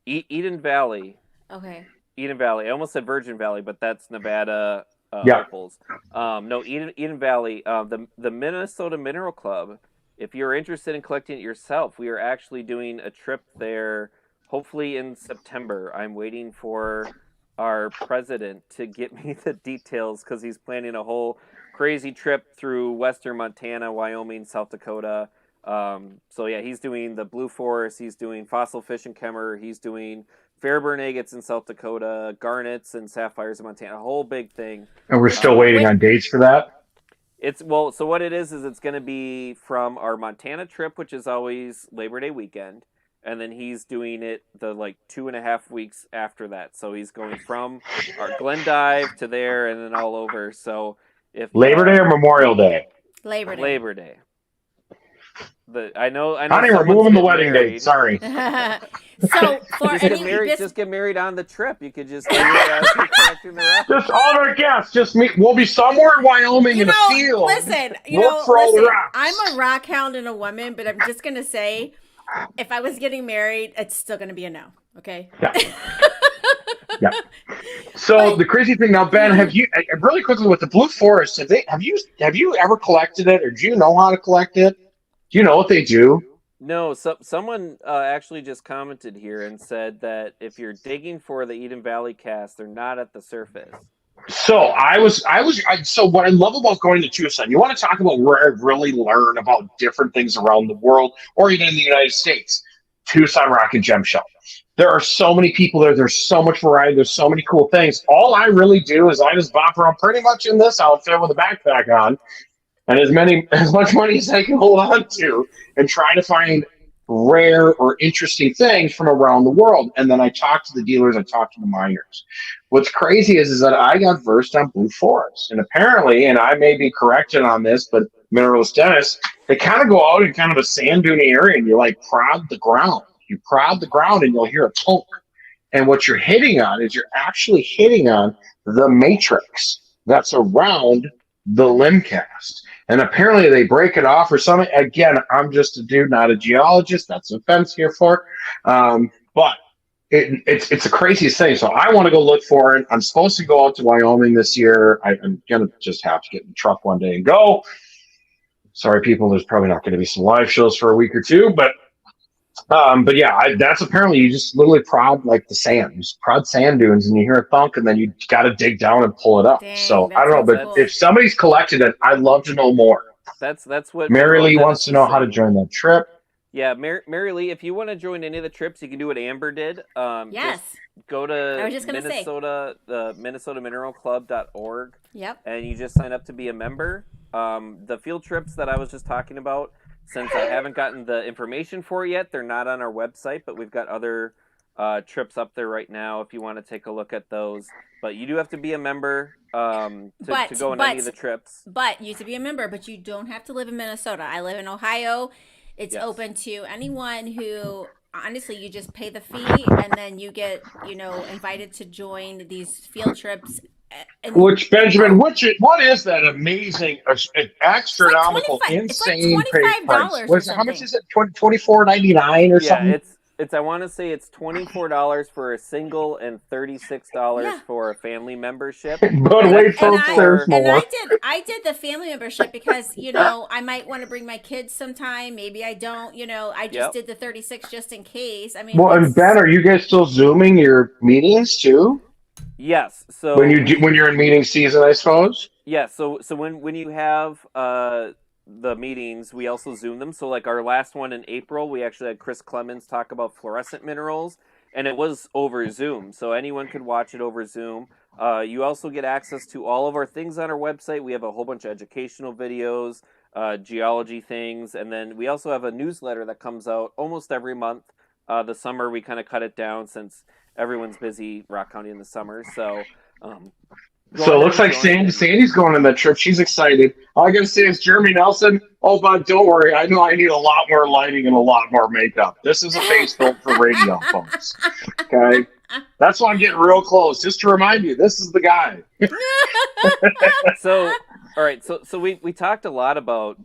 Eden Valley. Okay. Eden Valley. I almost said Virgin Valley, but that's Nevada. Opals. No, Eden Valley. The Minnesota Mineral Club. If you're interested in collecting it yourself, we are actually doing a trip there. Hopefully in September. I'm waiting for our president to get me the details, because he's planning a whole crazy trip through western Montana, Wyoming, South Dakota. So yeah, he's doing the Blue Forest, he's doing fossil fish and Kemmer, he's doing Fairburn agates in South Dakota, garnets and sapphires in Montana, a whole big thing. And we're still waiting on dates for that? So what it is it's going to be from our Montana trip, which is always Labor Day weekend, and then he's doing it the 2.5 weeks after that. So he's going from our Glendive to there and then all over. So if Labor Day or Memorial Day? Labor Day. Labor Day. I know. Honey, we're someone's moving the getting wedding married. date. Sorry. So for Just get married. Just get married on the trip. You could just do it as you're collecting the rocks. Just all our guests, just me. We'll be somewhere in Wyoming in a field. Listen, Look for all the rocks. I'm a rock hound and a woman, but I'm just gonna say, if I was getting married, it's still gonna be a no. Okay. Yeah. Yeah. So the crazy thing now, Ben, have you really quickly with the Blue Forest? Have you ever collected it, or do you know how to collect it? Do you know what they do? No, someone actually just commented here and said that if you're digging for the Eden Valley cast, they're not at the surface. So so what I love about going to Tucson, you want to talk about where I really learn about different things around the world, or even in the United States. Tucson Rock and Gem Show. There are so many people there. There's so much variety. There's so many cool things. All I really do is I just bop around pretty much in this outfit with a backpack on, and as much money as I can hold on to, and try to find rare or interesting things from around the world. And then I talk to the dealers, I talk to the miners. What's crazy is that I got versed on Blue Forest. And apparently, and I may be corrected on this, but Mineralist Dennis, they kind of go out in kind of a sand dune area and you like prod the ground. You prod the ground and you'll hear a tonk. And what you're hitting on is you're actually hitting on the matrix that's around the limb cast. And apparently they break it off or something. Again, I'm just a dude, not a geologist. That's what Ben's here for. But it's the craziest thing. So I want to go look for it. I'm supposed to go out to Wyoming this year. I'm going to just have to get in the truck one day and go. Sorry, people, there's probably not going to be some live shows for a week or two. But yeah, that's apparently you just literally prod like the sand. You just prod sand dunes and you hear a thunk and then you got to dig down and pull it up. Dang, so I don't know, but cool. if somebody's collected it, I'd love to know more. That's what Mary Lee wants to know how to join that trip. Yeah, Mary Lee, if you want to join any of the trips, you can do what Amber did. Yes. Just go to I was just gonna Minnesota, the MinnesotaMineralClub.org. Yep. And you just sign up to be a member. The field trips that I was just talking about, since I haven't gotten the information for it yet, they're not on our website, but we've got other trips up there right now if you want to take a look at those. But you do have to be a member to go on any of the trips. But you have to be a member, but you don't have to live in Minnesota. I live in Ohio. It's open to anyone who, honestly, you just pay the fee and then you get, invited to join these field trips. Which, Benjamin, what is that amazing, astronomical, insane price? How much is it? $24.99 or something? It's. I want to say it's $24 for a single and $36 for a family membership. But wait, folks, there's more. And I did the family membership because I might want to bring my kids sometime. Maybe I don't. I just did the 36 just in case. I mean, well, and Ben, are you guys still Zooming your meetings too? Yes. So when you're in meeting season, I suppose. Yes. So when you have the meetings, we also Zoom them. So like our last one in April, we actually had Chris Clemens talk about fluorescent minerals, and it was over Zoom. So anyone could watch it over Zoom. You also get access to all of our things on our website. We have a whole bunch of educational videos, geology things, and then we also have a newsletter that comes out almost every month. The summer we kind of cut it down since everyone's busy rock hunting in the summer. So it looks like Sandy's going on that trip. She's excited. All I gotta say is Jeremy Nelson. Oh, but don't worry. I know I need a lot more lighting and a lot more makeup. This is a face built for radio, folks. Okay, that's why I'm getting real close. Just to remind you, this is the guy. So, all right. So we talked a lot about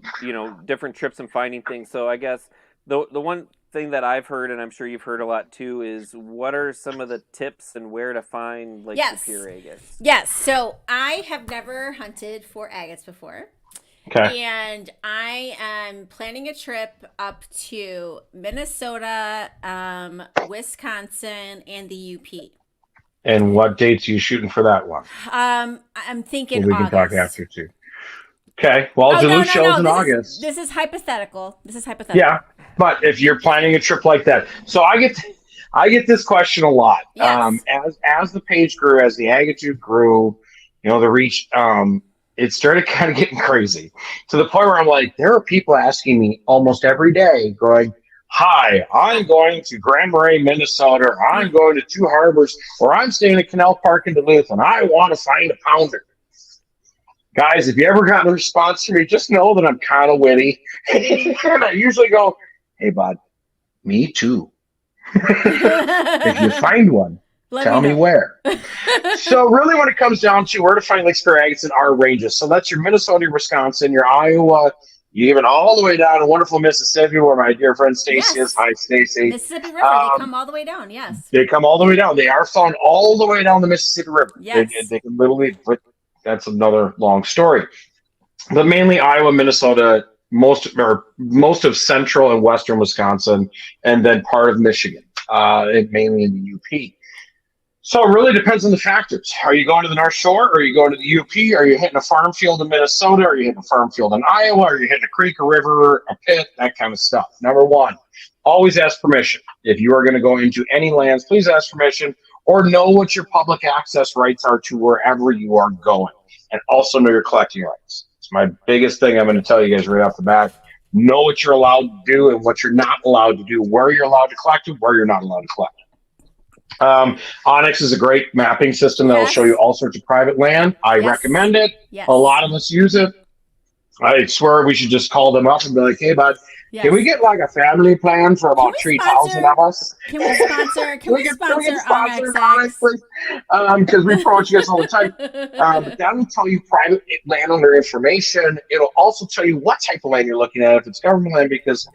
different trips and finding things. So I guess the one thing that I've heard, and I'm sure you've heard a lot too, is what are some of the tips and where to find Lake Superior Agates? Yes. So I have never hunted for agates before. Okay. And I am planning a trip up to Minnesota, Wisconsin, and the UP. And what dates are you shooting for that one? I'm thinking we August. Can talk after too. Okay. Well, Duluth shows in August. This is hypothetical. Yeah. But if you're planning a trip like that, so I get this question a lot. Yes. As the page grew, as the Agate Dude grew, the reach, it started kind of getting crazy to the point where I'm like, there are people asking me almost every day, going, "Hi, I'm going to Grand Marais, Minnesota. Or I'm going to Two Harbors, or I'm staying at Canal Park in Duluth, and I want to find a pounder." Guys, if you ever got a response from me, just know that I'm kind of witty. And I usually go, hey, bud, me too. If you find one, tell me where. So really when it comes down to where to find Lake Superior Agates in our ranges, so that's your Minnesota, Wisconsin, your Iowa, you even all the way down to wonderful Mississippi where my dear friend Stacy is. Hi, Stacy. Mississippi River, they come all the way down, yes. They come all the way down. They are found all the way down the Mississippi River. Yes. They can literally, but that's another long story. But mainly Iowa, Minnesota, most of central and western Wisconsin, and then part of Michigan, mainly in the UP. So it really depends on the factors. Are you going to the North Shore? Or are you going to the UP? Are you hitting a farm field in Minnesota? Are you hitting a farm field in Iowa? Are you hitting a creek, a river, a pit, that kind of stuff? Number one, always ask permission. If you are going to go into any lands, please ask permission or know what your public access rights are to wherever you are going. And also know your collecting rights. It's my biggest thing I'm going to tell you guys right off the bat. Know what you're allowed to do and what you're not allowed to do, where you're allowed to collect and where you're not allowed to collect. Onyx is a great mapping system that will show you all sorts of private land. I recommend it. A lot of us use it. I swear we should just call them up and be like, hey, bud, can we get like a family plan for about 3,000 of us? Can we sponsor? Can we sponsor Onyx, please? Because we approach you guys all the time. But that will tell you private landowner information. It'll also tell you what type of land you're looking at if it's government land, because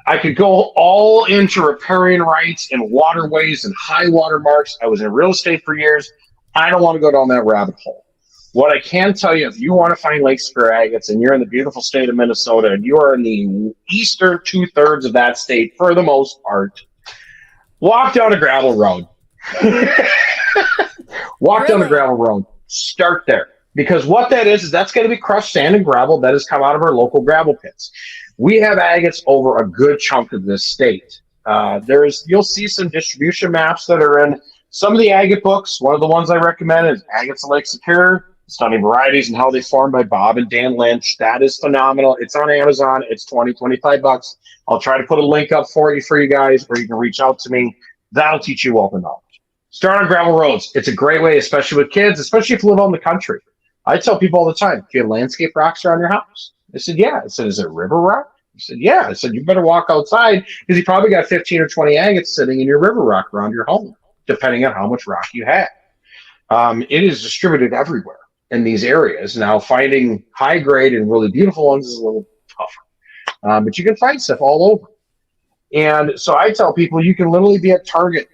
I could go all into riparian rights and waterways and high water marks. I was in real estate for years. I don't want to go down that rabbit hole. What I can tell you, if you want to find Lake Superior Agates and you're in the beautiful state of Minnesota and you are in the eastern 2/3 of that state for the most part, walk down a gravel road. Down a gravel road. Start there. Because what that is that's going to be crushed sand and gravel that has come out of our local gravel pits. We have agates over a good chunk of this state. You'll see some distribution maps that are in some of the agate books. One of the ones I recommend is Agates of Lake Superior, Stunning Varieties and How They Form by Bob and Dan Lynch. That is phenomenal. It's on Amazon. It's $25. I'll try to put a link up for you guys, or you can reach out to me. That'll teach you all the knowledge. Start on gravel roads. It's a great way, especially with kids, especially if you live out in the country. I tell people all the time, do you have landscape rocks around your house? I said, yeah. I said, is it river rock? I said, yeah. I said, you better walk outside because you probably got 15 or 20 agates sitting in your river rock around your home, depending on how much rock you have. It is distributed everywhere in these areas. Now, finding high grade and really beautiful ones is a little tougher. But you can find stuff all over. And so I tell people you can literally be at Target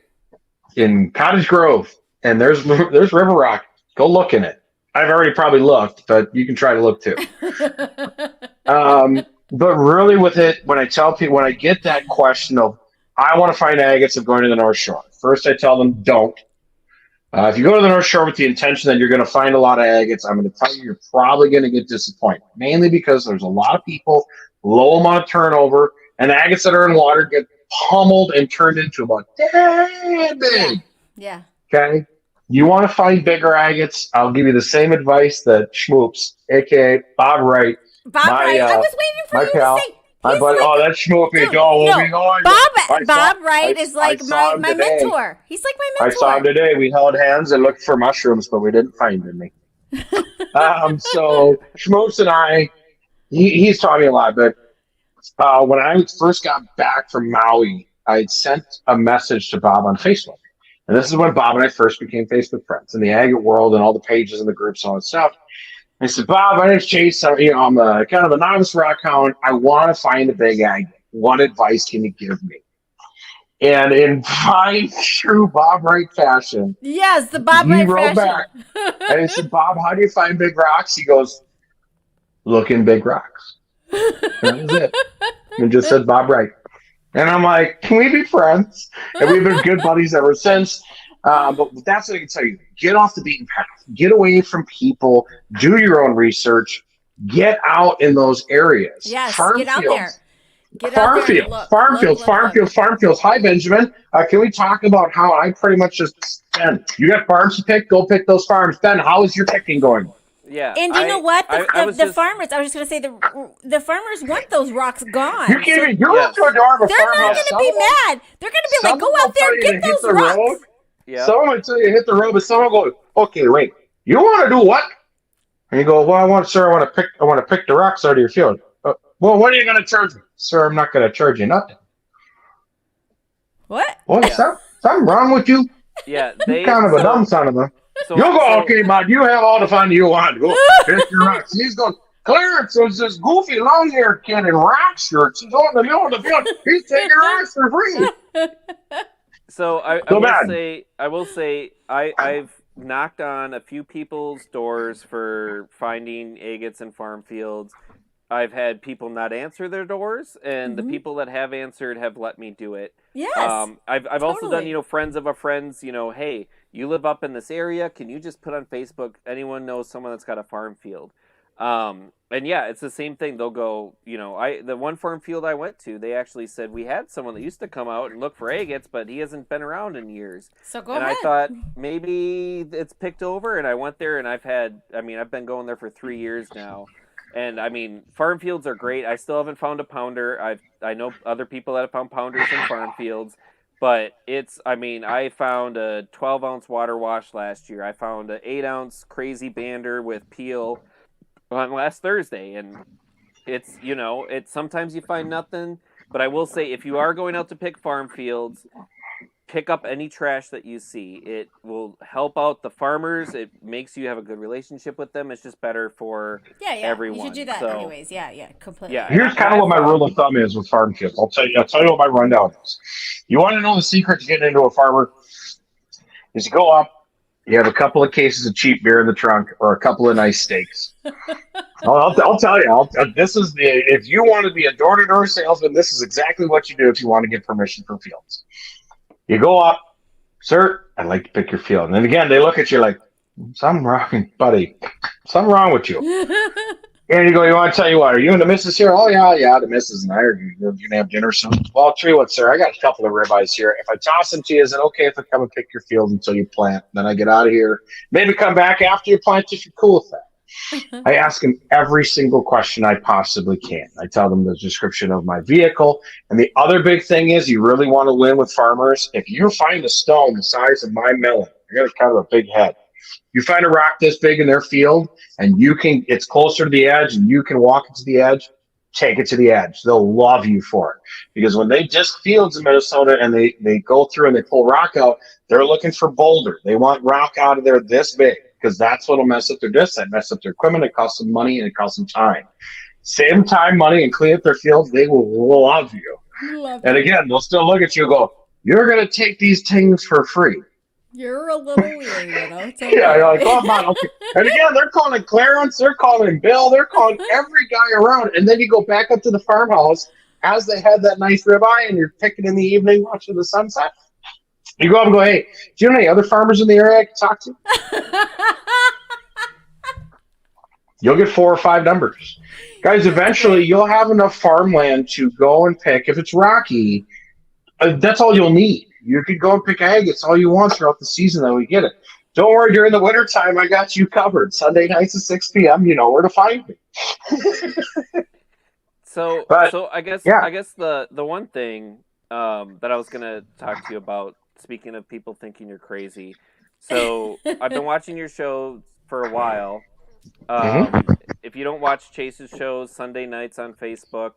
in Cottage Grove, and there's river rock. Go look in it. I've already probably looked, but you can try to look too. But really with it, when I tell people, when I get that question of, I want to find agates of going to the North Shore, first I tell them, don't. If you go to the North Shore with the intention that you're going to find a lot of agates, I'm going to tell you you're probably going to get disappointed, mainly because there's a lot of people, low amount of turnover, and agates that are in water get pummeled and turned into about dead big. Yeah. Okay? You want to find bigger agates, I'll give you the same advice that Schmoops, a.k.a. Bob Wright. I was waiting for you to say. My buddy, that's Schmoopy. Bob Wright is like my mentor. He's like my mentor. I saw him today. We held hands and looked for mushrooms, but we didn't find any. So Schmoops and I, he's taught me a lot. But when I first got back from Maui, I sent a message to Bob on Facebook. And this is when Bob and I first became Facebook friends in the agate world and all the pages and the groups and all that stuff. I said, Bob, my name's Chase. I'm kind of a novice rockhound. I want to find a big agate. What advice can you give me? And in fine, true Bob Wright fashion, yes, the Bob Wright fashion. He wrote back. And I said, Bob, how do you find big rocks? He goes, look in big rocks. That was it. And just said Bob Wright. And I'm like, can we be friends? And we've been good buddies ever since. But that's what I can tell you. Get off the beaten path. Get away from people. Do your own research. Get out in those areas. Yes, farm out fields. there. Get out there. Farm fields. Hi, Benjamin. Can we talk about how I pretty much just, Ben, you got farms to pick? Go pick those farms. Ben, how is your picking going? Yeah. And you know what? The farmers, I was just going to say, the farmers want those rocks gone. You're kidding. You're up to a door of a farmhouse. They're not going to be mad. They're going to be like, go out there and get those rocks. Yeah. Someone will tell you to hit the road, but someone will go, okay, wait, you want to do what? And you go, well, I want to pick the rocks out of your field. Well, what are you going to charge me? Sir, I'm not going to charge you nothing. What? What? Yeah. Something wrong with you? Yeah, You're kind of a dumb son of a... So, You'll go, okay, bud, you have all the fun you want. Go pick your rocks. And he's going, Clarence, there's this goofy long-haired kid in rock shirts. He's out in the middle of the field. He's taking rocks for free. So I will say I've knocked on a few people's doors for finding agates in farm fields. I've had people not answer their doors, and the people that have answered have let me do it. Yes. I've also done, friends of a friend's, hey, you live up in this area, can you just put on Facebook, anyone knows someone that's got a farm field? And yeah, it's the same thing. They'll go, the one farm field I went to, they actually said we had someone that used to come out and look for agates, but he hasn't been around in years. So go and ahead. I thought maybe it's picked over, and I went there, and I've been going there for 3 years now. And farm fields are great. I still haven't found a pounder. I know other people that have found pounders in farm fields, but I found a 12-ounce water wash last year. I found an 8-ounce crazy bander with peel on last Thursday, and it's sometimes you find nothing. But I will say, if you are going out to pick farm fields, pick up any trash that you see. It will help out the farmers. It makes you have a good relationship with them. It's just better for everyone. You should do that anyways. Yeah, completely. Yeah, here's kind of what my rule of thumb is with farm fields. I'll tell you what my rundown is. You want to know the secret to getting into a farmer is you go up, you have a couple of cases of cheap beer in the trunk or a couple of nice steaks. I'll tell you, if you want to be a door-to-door salesman, this is exactly what you do if you want to get permission for fields. You go up, sir, I'd like to pick your field. And then again, they look at you like, something wrong, buddy. Something wrong with you. And you go, you want to tell you what, are you and the missus here? Oh, yeah, the missus and I are going to have dinner soon. Well, I'll tell you what, sir, I got a couple of ribeyes here. If I toss them to you, is it okay if I come and pick your field until you plant? Then I get out of here. Maybe come back after you plant if you're cool with that. I ask them every single question I possibly can. I tell them the description of my vehicle. And the other big thing is you really want to win with farmers. If you find a stone the size of my melon, I got kind of a big head. You find a rock this big in their field and it's closer to the edge and you can walk it to the edge, take it to the edge. They'll love you for it. Because when they disc fields in Minnesota and they go through and they pull rock out, they're looking for boulder. They want rock out of there this big. Because that's what will mess up their discs. That mess up their equipment. It costs them money and it costs them time. Save them time, money, and clean up their fields. They will love you. And again, they'll still look at you and go, you're going to take these things for free. You're a little weird, It's okay. Yeah, you're like, oh, man, okay. And again, they're calling Clarence. They're calling Bill. They're calling every guy around. And then you go back up to the farmhouse as they had that nice ribeye and you're picking in the evening watching the sunset. You go up and go, hey, do you know any other farmers in the area I can talk to? You'll get 4 or 5 numbers. Guys, eventually you'll have enough farmland to go and pick. If it's rocky, that's all you'll need. You could go and pick agates all you want throughout the season, then we get it. Don't worry, during the wintertime, I got you covered. Sunday nights at 6 p.m., you know where to find me. So I guess the one thing that I was going to talk to you about, speaking of people thinking you're crazy. So I've been watching your show for a while. If you don't watch Chase's shows Sunday nights on Facebook,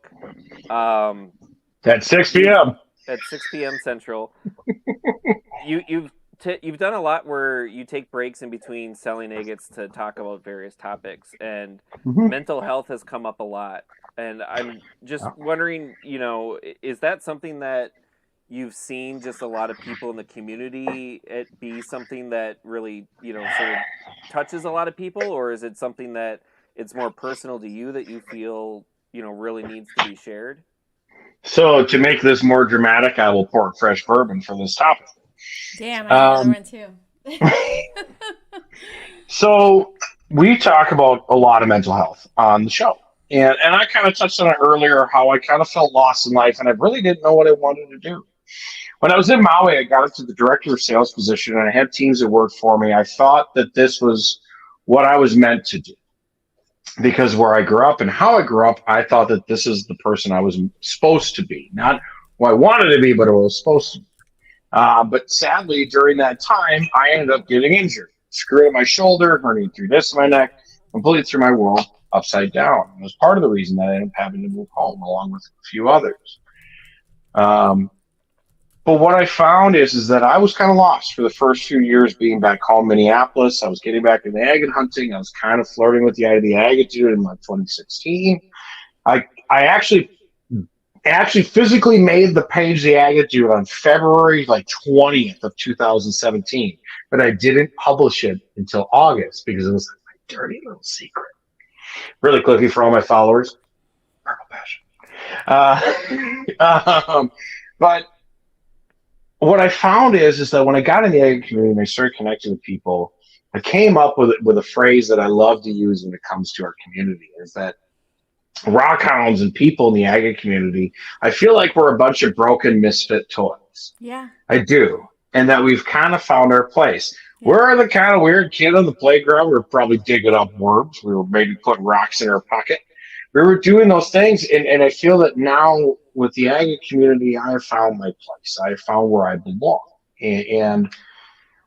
at 6 p.m. At 6 p.m. Central, you've done a lot where you take breaks in between selling agates to talk about various topics, and mental health has come up a lot. And I'm just wondering, is that something that you've seen just a lot of people in the community it be something that really, sort of touches a lot of people, or is it something that it's more personal to you that you feel, really needs to be shared? So to make this more dramatic, I will pour fresh bourbon for this topic. Damn, I have another one too. So we talk about a lot of mental health on the show. And I kind of touched on it earlier, how I kind of felt lost in life and I really didn't know what I wanted to do. When I was in Maui, I got into the director of sales position and I had teams that worked for me. I thought that this was what I was meant to do. Because where I grew up and how I grew up, I thought that this is the person I was supposed to be. Not who I wanted to be, but who I was supposed to be. But sadly, during that time, I ended up getting injured. Screwed up my shoulder, herniated through this in my neck. completely threw my world upside down. It was part of the reason that I ended up having to move home, along with a few others. Um, but what I found is that I was kind of lost for the first few years being back home in Minneapolis. I was getting back into agate hunting. I was kind of flirting with the idea of the Agate Dude in like 2016. I actually physically made the page the Agate Dude on February like 20th of 2017, but I didn't publish it until August because it was my dirty little secret. Really quickly for all my followers, purple passion. But what I found is that when I got in the agate community and I started connecting with people, I came up with a phrase that I love to use when it comes to our community, is that rockhounds and people in the agate community, I feel like we're a bunch of broken misfit toys. Yeah. I do. And that we've kind of found our place. Yeah. We're the kind of weird kid on the playground. We were probably digging up worms. We were maybe putting rocks in our pocket. We were doing those things. And I feel that now with the agate community, I have found my place. I have found where I belong. And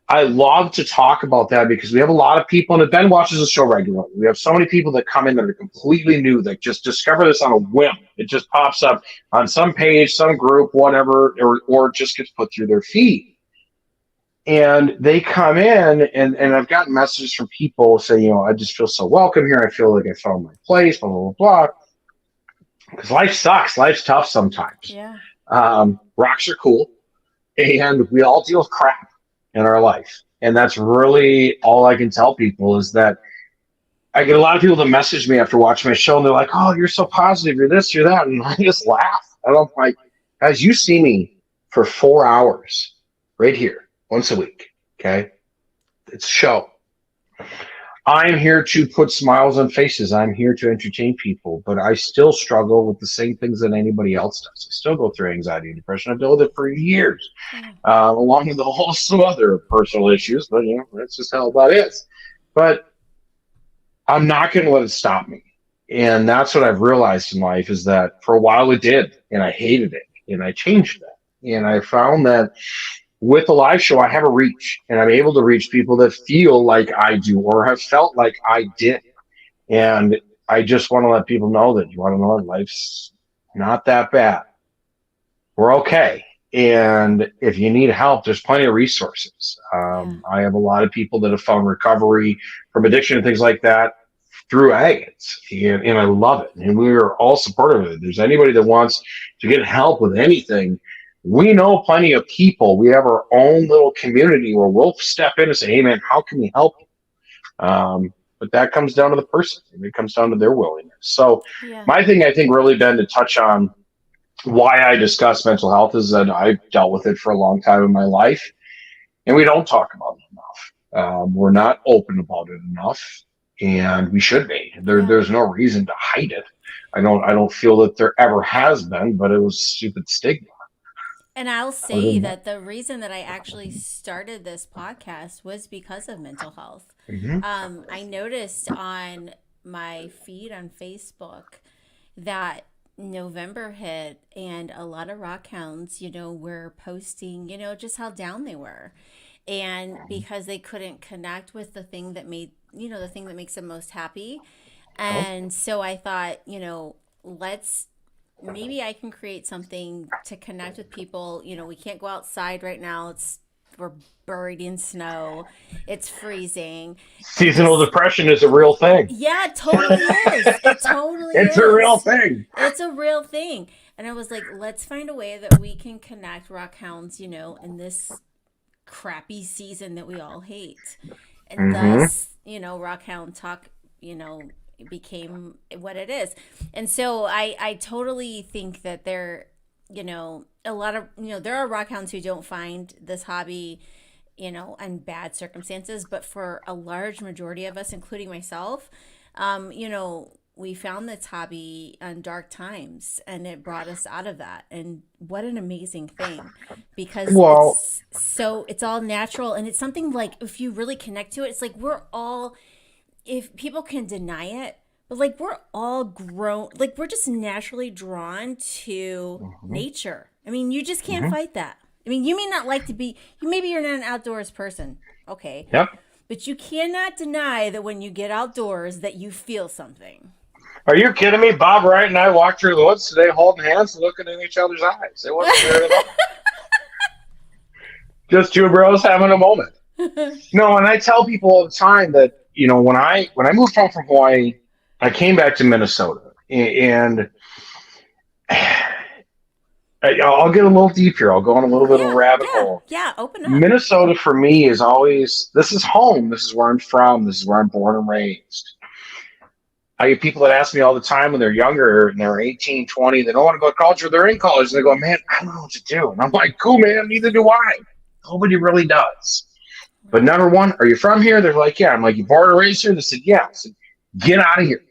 I love to talk about that because we have a lot of people, and Ben watches the show regularly. We have so many people that come in that are completely new, that just discover this on a whim. It just pops up on some page, some group, whatever, or it just gets put through their feed. And they come in, and I've gotten messages from people saying, I just feel so welcome here. I feel like I found my place, blah, blah, blah. Because life sucks. Life's tough sometimes. Yeah. Rocks are cool, and we all deal with crap in our life. And that's really all I can tell people, is that I get a lot of people that message me after watching my show, and they're like, oh, you're so positive, you're this, you're that. And I just laugh. And I'm like, guys, you see me for 4 hours right here once a week. Okay. It's a show. I'm here to put smiles on faces. I'm here to entertain people, but I still struggle with the same things that anybody else does. I still go through anxiety and depression. I've dealt with it for years, along with a host of other personal issues, but that's just how that is. But I'm not going to let it stop me. And that's what I've realized in life, is that for a while it did, and I hated it, and I changed that. And I found that with the live show, I have a reach, and I'm able to reach people that feel like I do or have felt like I did. And I just want to let people know that, you want to know, life's not that bad. We're okay. And if you need help, there's plenty of resources. I have a lot of people that have found recovery from addiction and things like that through agates, and I love it. And we are all supportive of it. If there's anybody that wants to get help with anything, we know plenty of people. We have our own little community where we'll step in and say, hey, man, how can we help you? But that comes down to the person. It comes down to their willingness. So my thing, I think, really been to touch on why I discuss mental health, is that I've dealt with it for a long time in my life, and we don't talk about it enough. We're not open about it enough, and we should be. There's no reason to hide it. I don't feel that there ever has been, but it was stupid stigma. And I'll say that the reason that I actually started this podcast was because of mental health. Mm-hmm. I noticed on my feed on Facebook that November hit, and a lot of rockhounds, were posting, just how down they were. And because they couldn't connect with the thing that made, the thing that makes them most happy. And so I thought, maybe I can create something to connect with people. We can't go outside right now. We're buried in snow. It's freezing. Seasonal depression is a real thing. Yeah, it totally is. It totally is. It's a real thing. It's a real thing. And I was like, let's find a way that we can connect rockhounds, in this crappy season that we all hate. And thus, Rockhound Talk, became what it is. And so I totally think that there, a lot of, there are rockhounds who don't find this hobby, in bad circumstances, but for a large majority of us, including myself, we found this hobby on dark times, and it brought us out of that. And what an amazing thing, because it's all natural, and it's something like, if you really connect to it, it's like if people can deny it, but like we're all grown, like we're just naturally drawn to nature. I mean, you just can't fight that. I mean, you may not like to be, maybe you're not an outdoors person. Okay. Yep. But you cannot deny that when you get outdoors that you feel something. Are you kidding me? Bob Wright and I walked through the woods today holding hands and looking in each other's eyes. It wasn't weird at all. Just two bros having a moment. No, and I tell people all the time that, when I moved home from Hawaii, I came back to Minnesota, and I'll get a little deep here. I'll go on a little bit of a rabbit hole. Yeah, open up. Minnesota for me is always, this is home. This is where I'm from. This is where I'm born and raised. I get people that ask me all the time when they're younger and they're 18, 20, they don't want to go to college or they're in college. And they go, man, I don't know what to do. And I'm like, cool, man, neither do I. Nobody really does. But number one, are you from here? They're like, yeah. I'm like, you born and raised here? They said, yeah. I said, get out of here.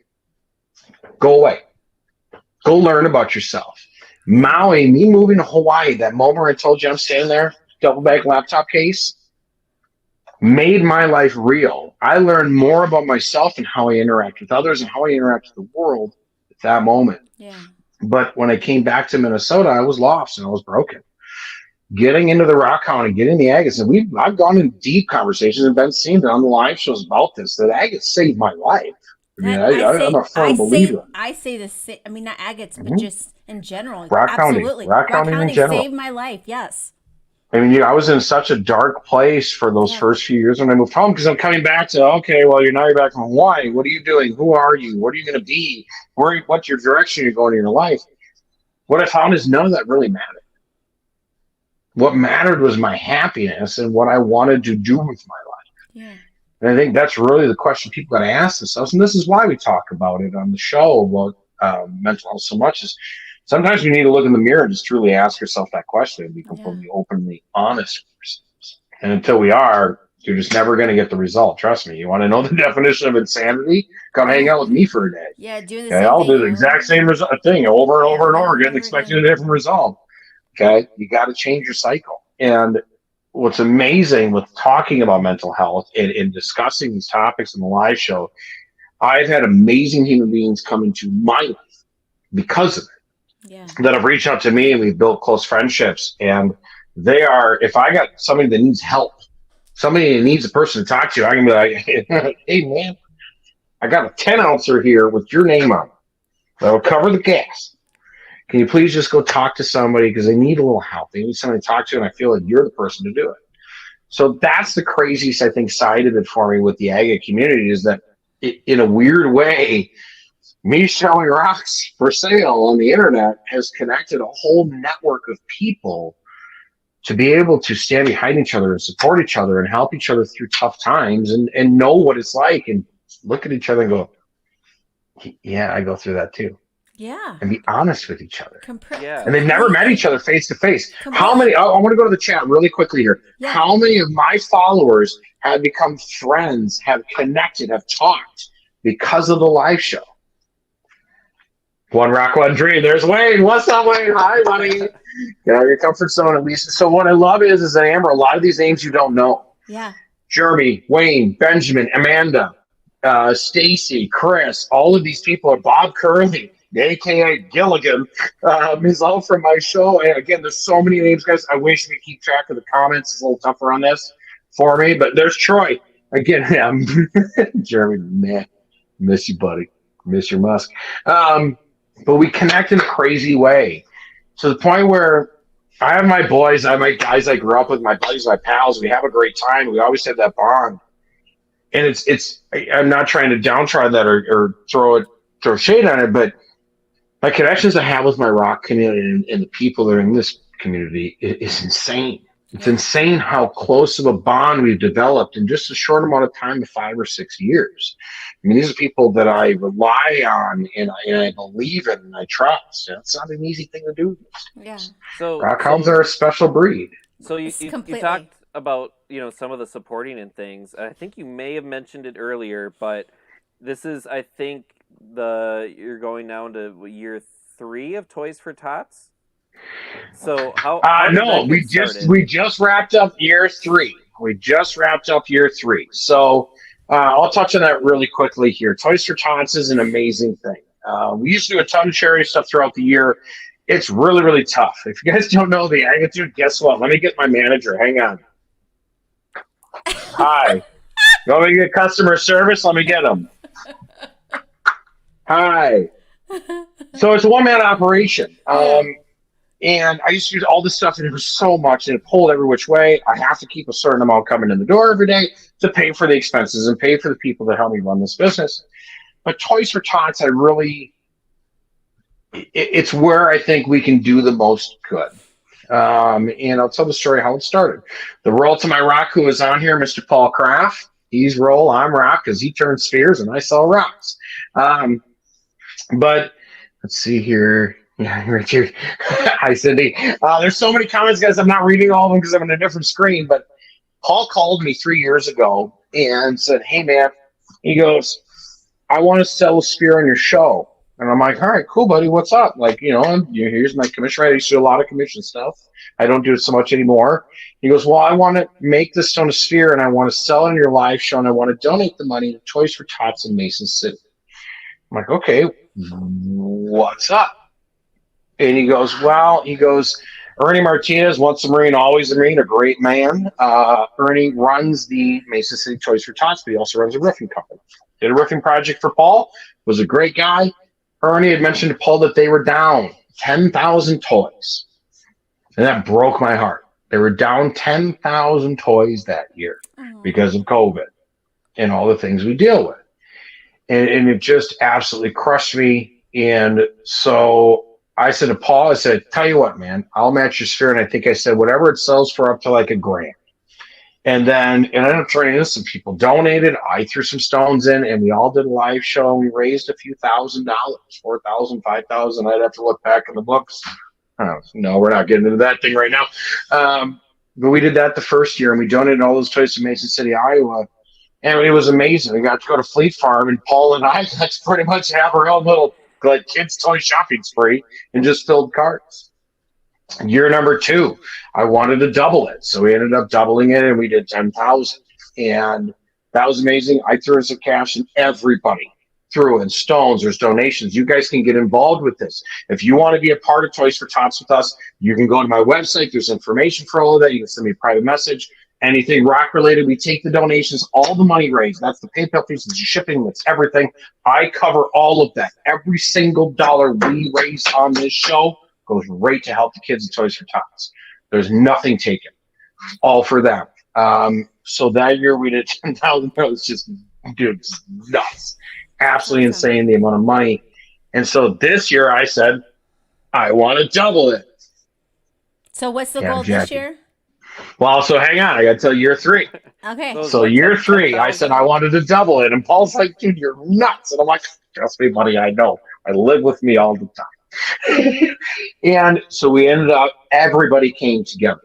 Go away. Go learn about yourself. Maui, me moving to Hawaii, that moment where I told you I'm staying there, double bag laptop case, made my life real. I learned more about myself and how I interact with others and how I interact with the world at that moment. Yeah. But when I came back to Minnesota, I was lost and I was broken. Getting into the Rockhounding, getting the agates, and I've gone in deep conversations and been seen on the live shows about this, that agates saved my life. I'm a firm believer. I say the same. I mean, not agates, but just in general. Rockhounding. Absolutely. Rockhounding in general saved my life. Yes. I mean, I was in such a dark place for those first few years when I moved home, because I'm coming back to, okay, well, now you're back from Hawaii. What are you doing? Who are you? What are you going to be? What's your direction you're going in your life? What I found is none of that really mattered. What mattered was my happiness and what I wanted to do with my life. Yeah. And I think that's really the question people got to ask themselves. And this is why we talk about it on the show about mental health so much, is sometimes we need to look in the mirror and just truly ask yourself that question and be completely openly honest with yourselves. And until we are, you're just never going to get the result. Trust me. You want to know the definition of insanity? Come hang out with me for a day. Yeah, do the same I'll thing. do the exact same thing over and over and over again, expecting a different result. Okay? You got to change your cycle. And what's amazing with talking about mental health and discussing these topics in the live show, I've had amazing human beings come into my life because of it. Yeah. That have reached out to me and we've built close friendships. And they are, if I got somebody that needs help, somebody that needs a person to talk to, I can be like, hey, man, I got a 10 ouncer here with your name on it. That'll cover the gas. Can you please just go talk to somebody because they need a little help? They need somebody to talk to, and I feel like you're the person to do it. So that's the craziest, I think, side of it for me with the agate community, is that in a weird way, me selling rocks for sale on the internet has connected a whole network of people to be able to stand behind each other and support each other and help each other through tough times and know what it's like and look at each other and go, yeah, I go through that too. Yeah. And be honest with each other. Yeah. And they've never met each other face to face. How many, I want to go to the chat really quickly here. Yeah. How many of my followers have become friends, have connected, have talked because of the live show? One rock, one dream. There's Wayne. What's up, Wayne? Hi, buddy. Get out of your comfort zone at least. So what I love is that, Amber, a lot of these names you don't know. Yeah. Jeremy, Wayne, Benjamin, Amanda, Stacy, Chris, all of these people are Bob Curley, aka Gilligan, is all from my show. And again, there's so many names, guys. I wish we could keep track of the comments. It's a little tougher on this for me, but there's Troy. Again, Jeremy, man, miss you, buddy. Miss your musk. But we connect in a crazy way to the point where I have my boys, I have my guys I grew up with, my buddies, my pals. We have a great time. We always have that bond. And I'm not trying to downtrodden that or throw shade on it, but my connections I have with my rock community and the people that are in this community is insane. It's insane how close of a bond we've developed in just a short amount of time of 5 or 6 years. I mean, these are people that I rely on and I believe in and I trust. And it's not an easy thing to do. Yeah. So Rockhounds are a special breed. So you talked about, some of the supporting and things. I think you may have mentioned it earlier, but this is, I think, you're going down to year 3 of Toys for Tots. So how no, we just wrapped up year 3. We just wrapped up year 3. So I'll touch on that really quickly here. Toys for Tots is an amazing thing. We used to do a ton of charity stuff throughout the year. It's really, really tough. If you guys don't know the Agate Dude, guess what? Let me get my manager. Hang on. Hi. You want me to get customer service? Let me get them. Hi. So it's a one-man operation. And I used to use all this stuff, and it was so much, and it pulled every which way. I have to keep a certain amount coming in the door every day to pay for the expenses and pay for the people that help me run this business. But Toys for Tots, it's where I think we can do the most good. And I'll tell the story how it started. The roll to my rock who is on here, Mr. Paul Kraft. He's roll, I'm rock, because he turns spheres and I sell rocks. But let's see here. Yeah, right here. Hi, Cindy. There's so many comments, guys. I'm not reading all of them because I'm on a different screen. But Paul called me 3 years ago and said, hey, man, he goes, I want to sell a sphere on your show. And I'm like, all right, cool, buddy. What's up? Like, here's my commission. I used to do a lot of commission stuff. I don't do it so much anymore. He goes, well, I want to make this stone a sphere, and I want to sell it on your live show, and I want to donate the money to Toys for Tots in Mason City. I'm like, okay, what's up? And he goes, Ernie Martinez, once a Marine, always a Marine, a great man. Ernie runs the Mason City Toys for Tots, but he also runs a roofing company. Did a roofing project for Paul, was a great guy. Ernie had mentioned to Paul that they were down 10,000 toys. And that broke my heart. They were down 10,000 toys that year because of COVID and all the things we deal with. And it just absolutely crushed me. And so I said to Paul, I said, tell you what, man, I'll match your sphere. And I think I said, whatever it sells for, up to like $1,000. And then it ended up turning into some people donated. I threw some stones in, and we all did a live show. And we raised a few $1,000s, $4,000, $5,000. I'd have to look back in the books. No, we're not getting into that thing right now. But we did that the first year, and we donated all those toys to Mason City, Iowa. And it was amazing. We got to go to Fleet Farm, and Paul and I got to pretty much have our own little kids' toy shopping spree and just filled carts. Year number 2, I wanted to double it. So we ended up doubling it, and we did 10,000. And that was amazing. I threw in some cash, and everybody threw in stones. There's donations. You guys can get involved with this. If you want to be a part of Toys for Tots with us, you can go to my website. There's information for all of that. You can send me a private message. Anything rock related, we take the donations, all the money raised. That's the PayPal fees, it's shipping, that's everything. I cover all of that. Every single dollar we raise on this show goes right to help the kids at Toys for Tots. There's nothing taken, all for them. So that year we did 10,000. It was just nuts, absolutely insane the amount of money. And so this year I said I want to double it. So what's the goal this year? Well, so hang on. I got to tell you year 3. Okay. So year 3, I said I wanted to double it. And Paul's like, dude, you're nuts. And I'm like, trust me, buddy, I know. I live with me all the time. And so we ended up, everybody came together.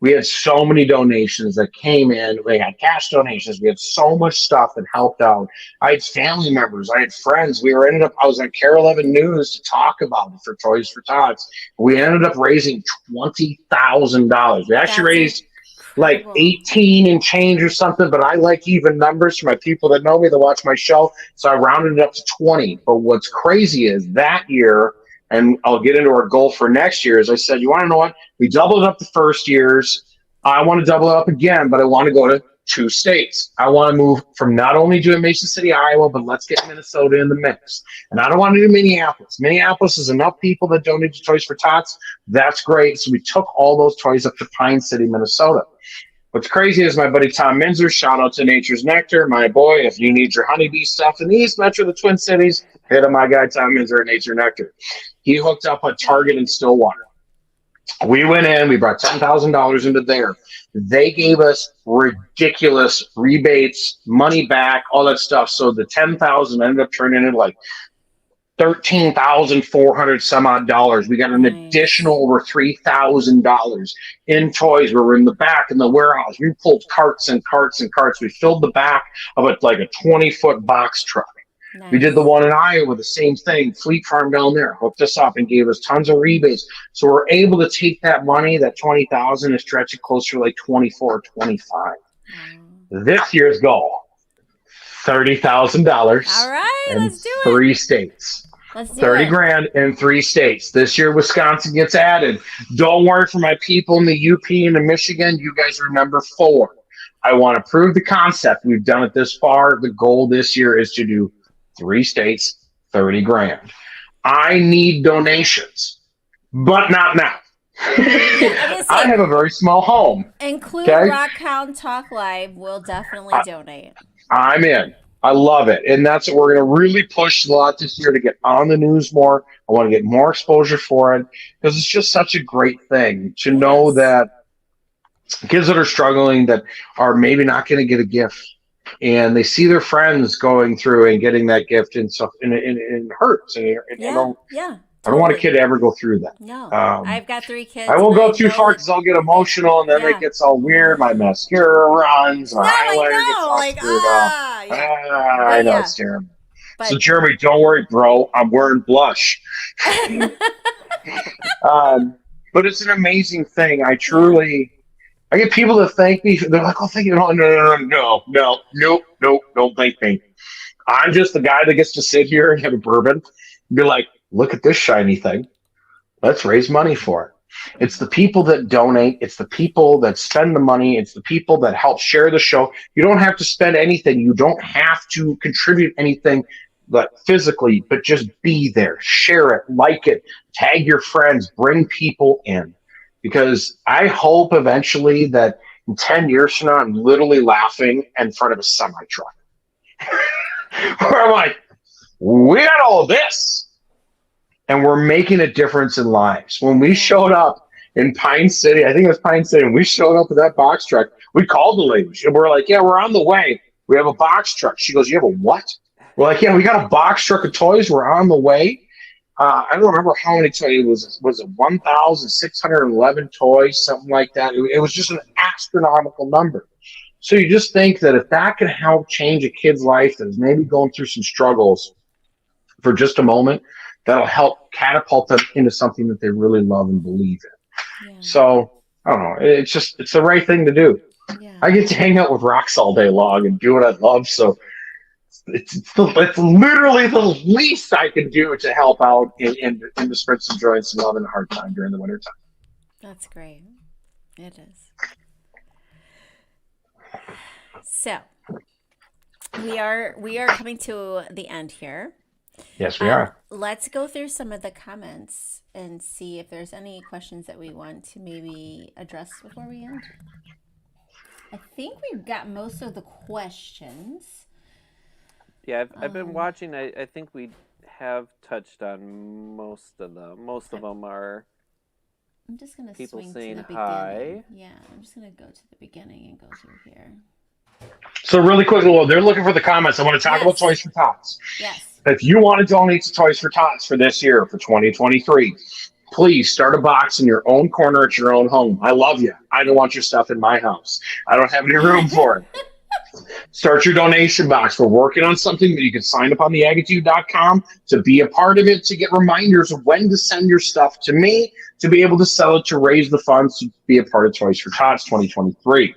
We had so many donations that came in. We had cash donations. We had so much stuff that helped out. I had family members. I had friends. I was on Care 11 News to talk about it for Toys for Tots. We ended up raising $20,000. We actually raised like 18 and change or something, but I like even numbers for my people that know me, that watch my show. So I rounded it up to 20. But what's crazy is that year, and I'll get into our goal for next year, as I said, you want to know what? We doubled up the first years. I want to double it up again, but I want to go to 2 states. I want to move from not only doing Mason City, Iowa, but let's get Minnesota in the mix. And I don't want to do Minneapolis. Minneapolis is enough people that donate to Toys for Tots. That's great. So we took all those toys up to Pine City, Minnesota. What's crazy is my buddy Tom Minzer, shout out to Nature's Nectar, my boy. If you need your honeybee stuff in the East Metro, the Twin Cities, hit up my guy Tom Minzer at Nature Nectar. He hooked up a Target in Stillwater. We went in, we brought $10,000 into there. They gave us ridiculous rebates, money back, all that stuff. So the $10,000 ended up turning into like $13,400 some odd dollars. We got an additional over $3,000 in toys. We were in the back in the warehouse. We pulled carts and carts and carts. We filled the back of it like a 20-foot box truck. Nice. We did the one in Iowa, the same thing. Fleet Farm down there hooked us up and gave us tons of rebates. So we're able to take that money, that $20,000, and stretch it closer to like 24, 25. This year's goal, $30,000. All right, let's do it. 3 states. Let's do 30 it. grand in 3 states. This year, Wisconsin gets added. Don't worry for my people in the UP and the Michigan. You guys remember 4. I want to prove the concept. We've done it this far. The goal this year is to do 3 states, 30 grand. I need donations, but not now. I have a very small home. Include okay? Rockhound Talk Live. We'll definitely donate. I'm in. I love it. And that's what we're going to really push a lot this year to get on the news more. I want to get more exposure for it because it's just such a great thing to know that kids that are struggling, that are maybe not going to get a gift, and they see their friends going through and getting that gift, and stuff, and it hurts. And I don't want a kid to ever go through that. No, I've got 3 kids. I won't go too far because I'll get emotional, and then it gets all weird. My mascara runs, my eyeliner gets all screwed up. I know, it's terrible. So, Jeremy, don't worry, bro. I'm wearing blush. But it's an amazing thing. I get people that thank me. They're like, "Oh, thank you." No, don't thank me. I'm just the guy that gets to sit here and have a bourbon and be like, "Look at this shiny thing. Let's raise money for it." It's the people that donate. It's the people that spend the money. It's the people that help share the show. You don't have to spend anything. You don't have to contribute anything, but physically, but just be there, share it, like it, tag your friends, bring people in. Because I hope eventually that in 10 years from now, I'm literally laughing in front of a semi-truck. Where I'm like, we got all this. And we're making a difference in lives. When we showed up in Pine City, I think it was Pine City, and we showed up with that box truck, we called the lady. And we're like, yeah, we're on the way. We have a box truck. She goes, you have a what? We're like, yeah, we got a box truck of toys. We're on the way. I don't remember how many toys it was. Was it 1,611 toys, something like that? It was just an astronomical number. So you just think that if that can help change a kid's life that is maybe going through some struggles for just a moment, that'll help catapult them into something that they really love and believe in. Yeah. So, I don't know. It's the right thing to do. Yeah. I get to hang out with rocks all day long and do what I love. So it's literally the least I can do to help out in the spread some joy and some love in a hard time during the winter time. That's great. It is. So we are coming to the end here. Yes, we are. Let's go through some of the comments and see if there's any questions that we want to maybe address before we end. I think we've got most of the questions. Yeah, I've been watching. I think we have touched on most of them. Most of them are. I'm just gonna people swing saying to the hi. beginning. Yeah, I'm just gonna go to the beginning and go through here. So really quick, they're looking for the comments. I want to talk about Toys for Tots. Yes. If you want to donate to Toys for Tots for this year, for 2023, please start a box in your own corner at your own home. I love you. I don't want your stuff in my house. I don't have any room for it. Start your donation box. We're working on something that you can sign up on the agatedude.com to be a part of it, to get reminders of when to send your stuff to me, to be able to sell it, to raise the funds, to be a part of Toys for Tots 2023.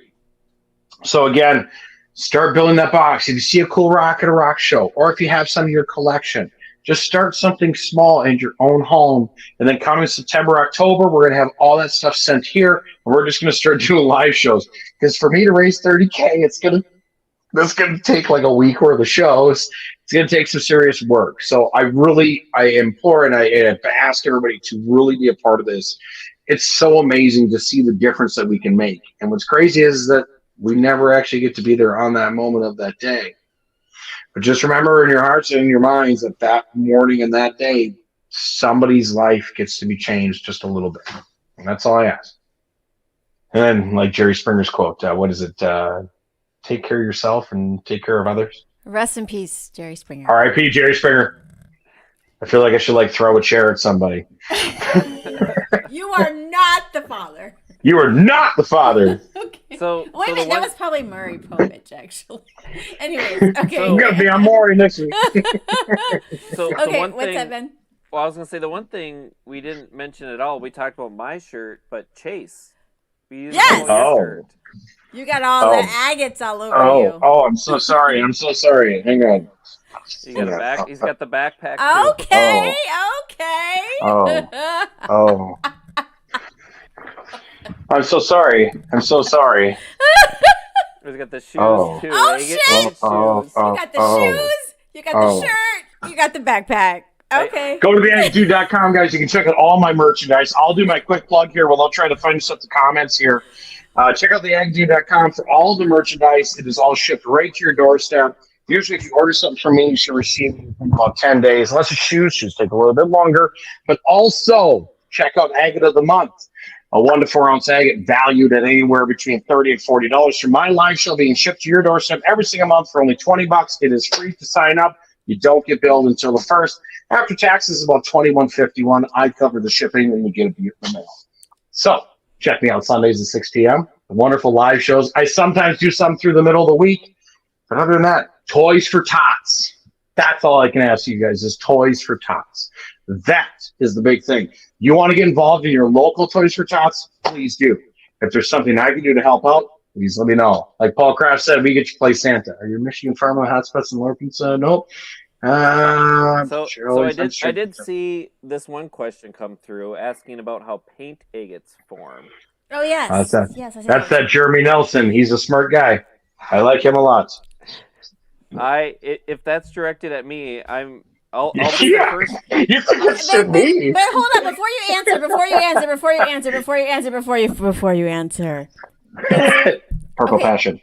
So again, start building that box. If you see a cool rock at a rock show, or if you have some in your collection, just start something small in your own home. And then coming September, October, we're going to have all that stuff sent here, and we're just going to start doing live shows. Because for me to raise $30K, that's going to take like a week worth of shows. It's going to take some serious work. So I implore and I ask everybody to really be a part of this. It's so amazing to see the difference that we can make. And what's crazy is that we never actually get to be there on that moment of that day. But just remember in your hearts and in your minds that that morning and that day, somebody's life gets to be changed just a little bit. And that's all I ask. And then, like Jerry Springer's quote, what is it? Take care of yourself and take care of others. Rest in peace, Jerry Springer. R.I.P. Jerry Springer. I feel like I should throw a chair at somebody. You are not the father. You are not the father. Okay. So wait a minute, that was probably Murray Povich, actually. Anyways, okay. I'm gonna be on Maury next week. So okay, what's that, Ben? Well, I was gonna say the one thing we didn't mention at all. We talked about my shirt, but Chase. Yes. Shirt. You got all the agates all over you. Oh, I'm so sorry. Hang on. He's got the backpack. Okay. Oh. I'm so sorry. We got the shoes Oh. too. Oh, Agate shit! needs Oh, shoes. You got the shoes, you got the oh. shirt, you got the backpack. Okay. Go to theagatedude.com, guys. You can check out all my merchandise. I'll do my quick plug here. Well, I'll try to find some comments here. Check out theagatedude.com for all the merchandise. It is all shipped right to your doorstep. Usually, if you order something from me, you should receive it in about 10 days. Unless it's shoes take a little bit longer. But also, check out Agate of the Month. A 1 to 4 ounce agate valued at anywhere between $30 and $40 for my live show being shipped to your doorstep every single month for only $20. It is free to sign up. You don't get billed until the 1st. After taxes is about $21.51. I cover the shipping and you get it in the mail. So check me out Sundays at 6 p.m. Wonderful live shows. I sometimes do some through the middle of the week. But other than that, Toys for Tots. That's all I can ask you guys is Toys for Tots. That is the big thing. You want to get involved in your local Toys for Tots? Please do. If there's something I can do to help out, please let me know. Like Paul Kraft said, we get you to play Santa. Are you Michigan Farmer Hotspots and Lord Pizza? Nope. So I did see this one question come through asking about how paint agates form. Oh yes, that's that Jeremy Nelson. He's a smart guy. I like him a lot. If that's directed at me, I'll be the first. You think it should be? But hold on, before you answer. Purple passion.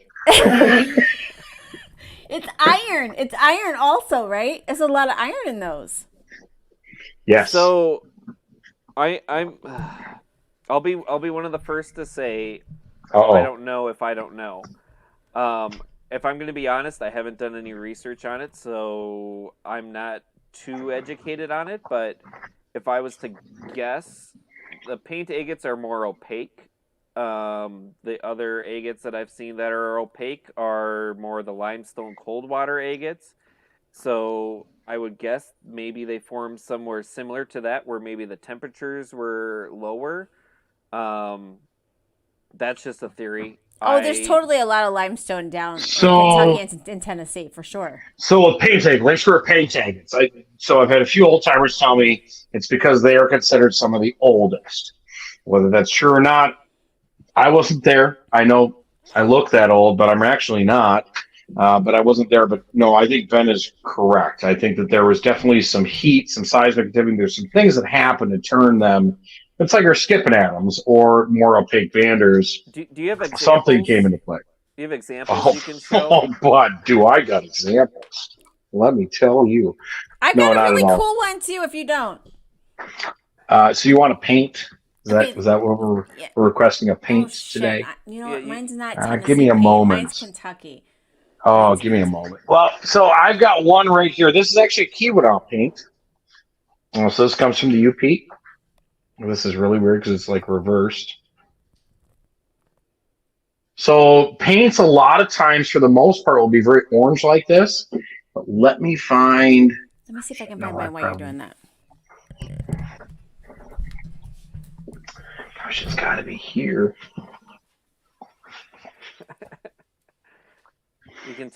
It's iron. It's iron also, right? There's a lot of iron in those. Yes. So I'll be one of the first to say I don't know if I don't know. If I'm going to be honest, I haven't done any research on it, so I'm not too educated on it. But if I was to guess, the paint agates are more opaque. The other agates that I've seen that are opaque are more the limestone cold water agates. So I would guess maybe they form somewhere similar to that, where maybe the temperatures were lower. That's just a theory. There's totally a lot of limestone down in Kentucky and in Tennessee, for sure. So a paint agate, let's for a paint agate. So I've had a few old timers tell me it's because they are considered some of the oldest. Whether that's true or not, I wasn't there. I know I look that old, but I'm actually not. But I wasn't there. But no, I think Ben is correct. I think that there was definitely some heat, some seismic activity. There's some things that happened to turn them. It's like our skipping atoms or more opaque banders. Do you have examples? Something came into play. Do you have examples you can show? Oh, but do I got examples? Let me tell you. I got a really cool one too. If you don't. So you want to paint? Is that what we're requesting a paint today? You know what? Mine's not Tennessee. Give me a moment. Mine's Kentucky. Oh, give me a moment. Well, so I've got one right here. This is actually a Keweenaw paint. So this comes from the UP. This is really weird because it's like reversed. So paints a lot of times, for the most part, will be very orange like this. But let me see if I can find mine while you're doing that. Gosh, it's got to be here.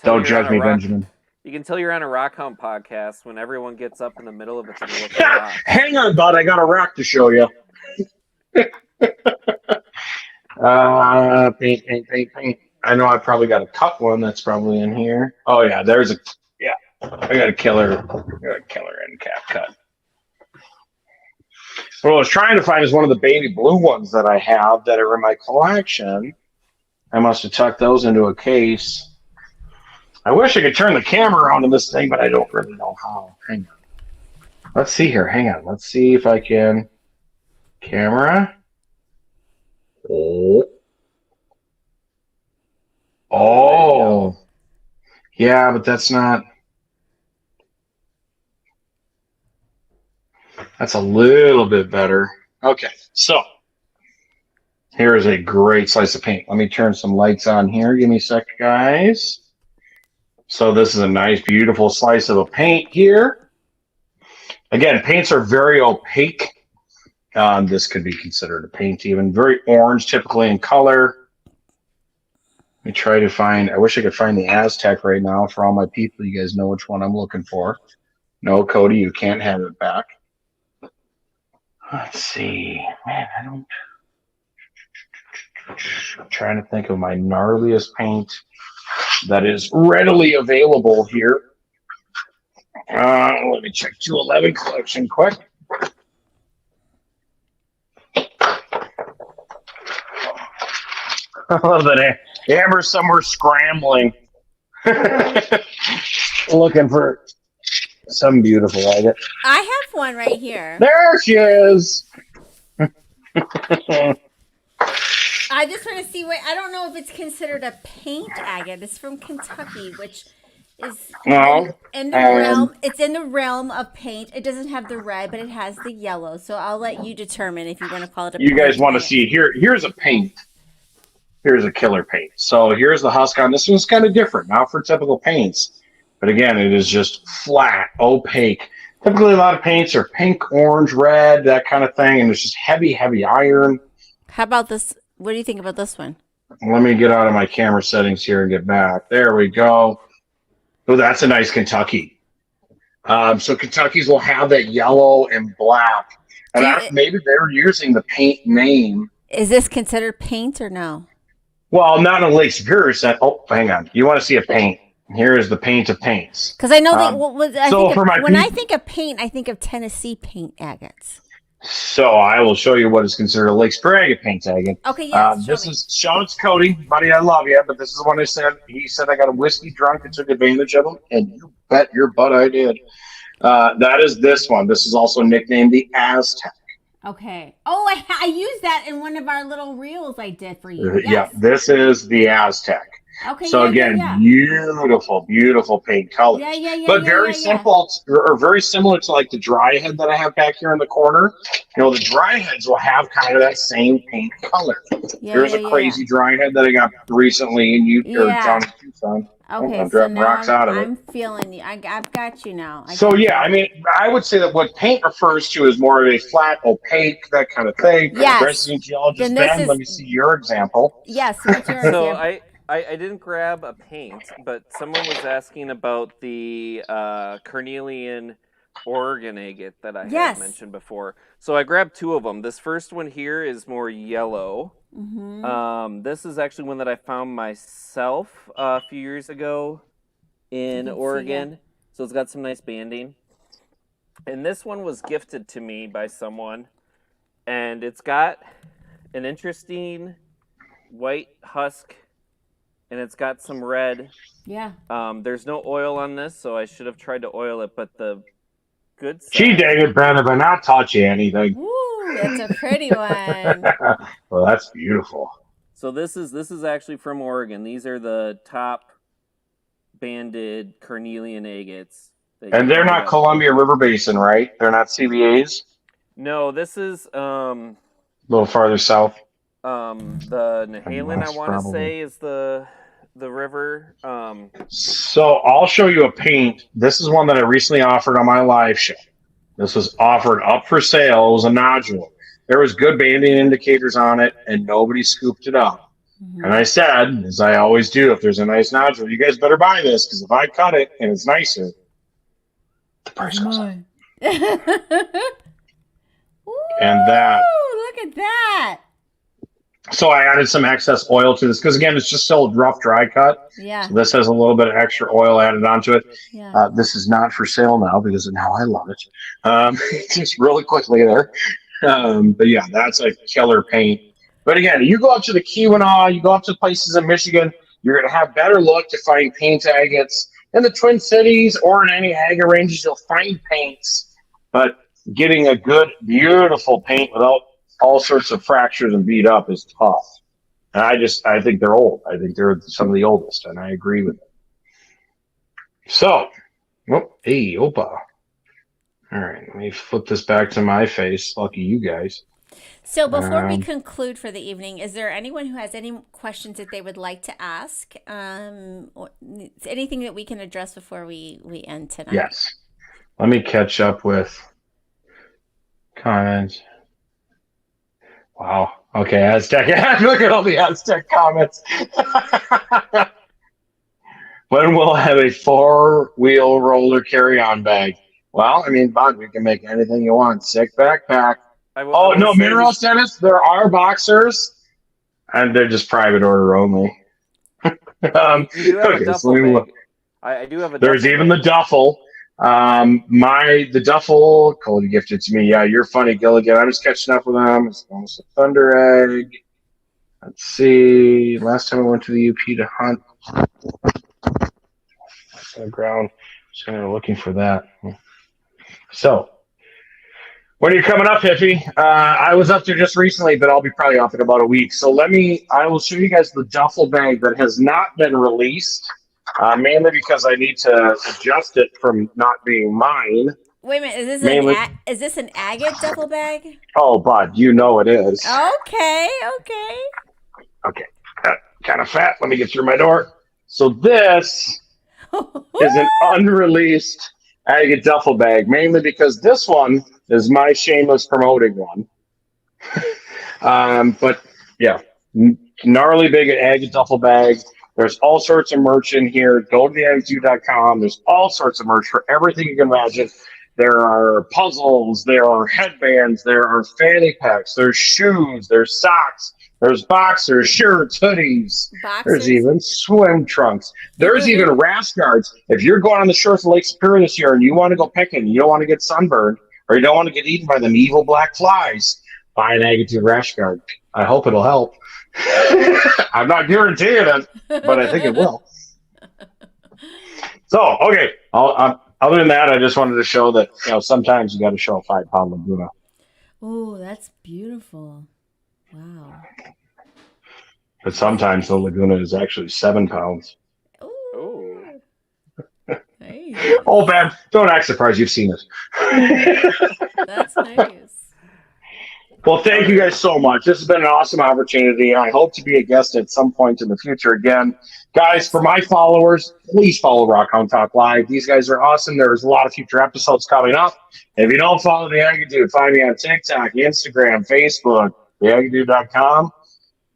Don't judge me, Benjamin. You can tell you're on a Rockhound podcast when everyone gets up in the middle of it to look at rocks. Hang on, bud. I got a rock to show you. Paint. I know I probably got a cut one that's probably in here. Oh, yeah. I got a killer end cap cut. What I was trying to find is one of the baby blue ones that I have that are in my collection. I must have tucked those into a case. I wish I could turn the camera around on this thing, but I don't really know how. Hang on. Let's see here. Hang on. Let's see if I can. Camera. Oh. Yeah, but that's not. That's a little bit better. Okay, so here is a great slice of paint. Let me turn some lights on here. Give me a sec, guys. So this is a nice, beautiful slice of a paint here. Again, paints are very opaque. This could be considered a paint even. Very orange, typically in color. Let me try to find, I wish I could find the Aztec right now for all my people. You guys know which one I'm looking for. No, Cody, you can't have it back. Let's see. Man, I'm trying to think of my gnarliest paint. that is readily available here. Let me check 211 collection quick. I love that Amber's somewhere scrambling, looking for some beautiful agate. I have one right here. There she is. I just want to see what, I don't know if it's considered a paint agate. It's from Kentucky, which is in the realm. It's in the realm of paint. It doesn't have the red, but it has the yellow. So I'll let you determine if you want to call it a. You guys want to see here's a paint. Here's a killer paint. So here's the husk on this one's kind of different, not for typical paints, but again, it is just flat, opaque. Typically, a lot of paints are pink, orange, red, that kind of thing, and it's just heavy iron. How about this? What do you think about this one? Let me get out of my camera settings here and get back. There we go. Oh, that's a nice Kentucky. So Kentuckies will have that yellow and black, and maybe they're using the paint name. Is this considered paint or no? Well, not on Lake Superior. Oh, hang on. You want to see a paint? Here is the paint of paints. Because I know that when I think of paint, I think of Tennessee paint agates. So I will show you what is considered a Lake Superior agate paint agate. Okay, yes. This is Sean's Cody, buddy. I love you, but this is what I said. He said I got a whiskey drunk and took advantage of him, and you bet your butt I did. That is this one. This is also nicknamed the Aztec. Okay. Oh, I used that in one of our little reels I did for you. Yes. Yeah, this is the Aztec. Okay. So again, beautiful paint colors. But very simple, or very similar to like the dry head that I have back here in the corner. You know, the dry heads will have kind of that same paint color. There's a crazy dry head that I got recently in down in Tucson. Okay, I'm dropping rocks out of it. I'm feeling you. I've got you now. I mean, I would say that what paint refers to is more of a flat, opaque, that kind of thing. Yes. Resident Geologist Ben, let me see your example. Yes, what's your So example? I didn't grab a paint, but someone was asking about the carnelian Oregon agate that I had mentioned before. So I grabbed two of them. This first one here is more yellow. Mm-hmm. This is actually one that I found myself a few years ago in Oregon. So it's got some nice banding. And this one was gifted to me by someone. And it's got an interesting white husk. And it's got some red. Yeah. There's no oil on this, so I should have tried to oil it, but the good side... She dang it, Ben, if I not taught you anything. Ooh, that's a pretty one. Well, that's beautiful. So this is actually from Oregon. These are the top banded carnelian agates. And they're not Columbia River Basin, right? They're not CBAs? No, this is... a little farther south. The Nehalem, I want to say, is the river. So I'll show you a paint. This is one that I recently offered on my live show. This was offered up for sale. It was a nodule. There was good banding indicators on it, and nobody scooped it up. Mm-hmm. And I said, as I always do, if there's a nice nodule, you guys better buy this, because if I cut it and it's nicer, the price goes up. And that. Look at that. So I added some excess oil to this because, again, it's just still a rough dry cut. Yeah. So this has a little bit of extra oil added onto it. Yeah. This is not for sale now because now I love it. Just really quickly there. But yeah, that's a killer paint. But again, you go up to the Keweenaw, you go up to places in Michigan, you're going to have better luck to find paint agates. In the Twin Cities or in any agate ranges, you'll find paints. But getting a good, beautiful paint without all sorts of fractures and beat up is tough. And I think they're old. I think they're some of the oldest, and I agree with it. So, hey, Opa. All right, let me flip this back to my face. Lucky you guys. So before we conclude for the evening, is there anyone who has any questions that they would like to ask? Or anything that we can address before we end tonight? Yes. Let me catch up with comments. Wow. Okay, Aztec. Look at all the Aztec comments. When we'll have a 4-wheel roller carry-on bag? Well, I mean, Bob, we can make anything you want. Sick backpack. Mineral tennis. There are boxers, and they're just private order only. You do have a okay, so duffel let me look. bag. I do have a There's duffel even bag. the duffel. The duffel, Cody gifted to me. Yeah, you're funny, Gilligan. I'm just catching up with them. It's almost a thunder egg. Let's see. Last time I went to the UP to hunt on the ground. Just kind of looking for that. So, when are you coming up, Hippie? I was up there just recently, but I'll be probably off in about a week. So I will show you guys the duffel bag that has not been released, mainly because I need to adjust it from not being mine. Wait a minute, Mainly, is this an agate duffel bag? oh, bud, you know it is. Okay, okay. Okay, kind of fat. Let me get through my door. So this is an unreleased agate duffel bag, mainly because this one is my shameless promoting one. But yeah, gnarly big agate duffel bag. There's all sorts of merch in here. Go to theagatedude.com. There's all sorts of merch for everything you can imagine. There are puzzles, there are headbands, there are fanny packs, there's shoes, there's socks, there's boxers, shirts, hoodies. There's Boxers? even swim trunks. There's even rash guards. If you're going on the shores of Lake Superior this year and you want to go picking, you don't want to get sunburned, or you don't want to get eaten by them evil black flies, buy an Agate Dude rash guard. I hope it'll help. I'm not guaranteeing it, but I think it will. So, okay. Other than that, I just wanted to show that sometimes you got to show a 5-pound Laguna. Oh, that's beautiful. Wow. But sometimes the Laguna is actually 7 pounds. Ooh. Nice. Oh, man. Don't act surprised. You've seen it. That's nice. Well, thank you guys so much. This has been an awesome opportunity. I hope to be a guest at some point in the future again. Guys, for my followers, please follow Rockhound Talk Live. These guys are awesome. There's a lot of future episodes coming up. If you don't follow the Agate Dude, find me on TikTok, Instagram, Facebook, theagatedude.com,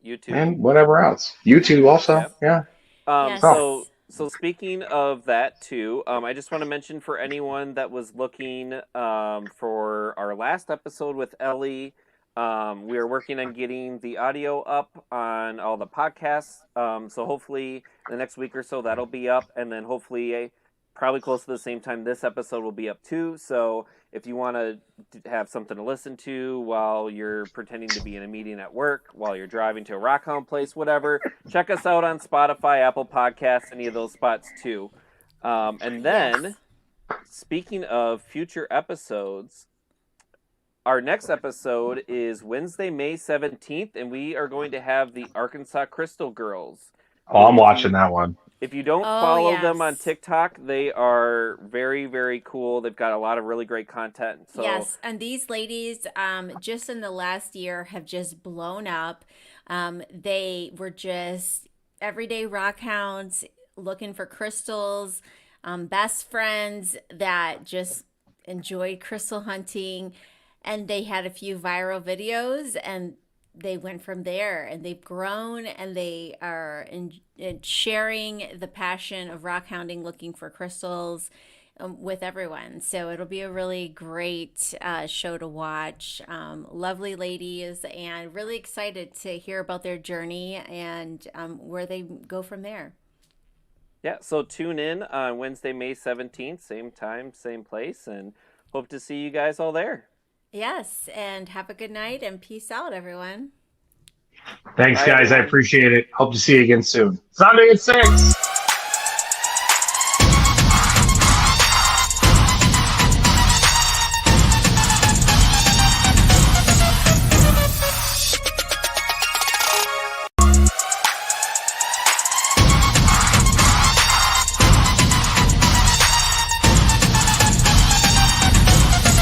YouTube. and whatever else. YouTube also, Yep. yeah. Yes. So speaking of that too, I just want to mention for anyone that was looking for our last episode with Ellie, we are working on getting the audio up on all the podcasts. So hopefully in the next week or so that'll be up, and then hopefully probably close to the same time this episode will be up too. So if you want to have something to listen to while you're pretending to be in a meeting at work, while you're driving to a Rockhound place, whatever, check us out on Spotify, Apple Podcasts, any of those spots too. And then, speaking of future episodes, our next episode is Wednesday, May 17th, and we are going to have the Arkansas Crystal Girls. Oh, I'm watching that one. If you don't follow them on TikTok, they are very, very cool. They've got a lot of really great content. So. Yes, and these ladies, just in the last year, have just blown up. They were just everyday rockhounds looking for crystals, best friends that just enjoyed crystal hunting, and they had a few viral videos, and they went from there, and they've grown, and they are in sharing the passion of rockhounding, looking for crystals with everyone. So it'll be a really great show to watch. Lovely ladies, and really excited to hear about their journey and where they go from there. Yeah, so tune in on Wednesday, May 17th, same time, same place, and hope to see you guys all there. Yes, and have a good night, and peace out, everyone. Thanks, guys. I appreciate it. Hope to see you again soon. Sunday at 6.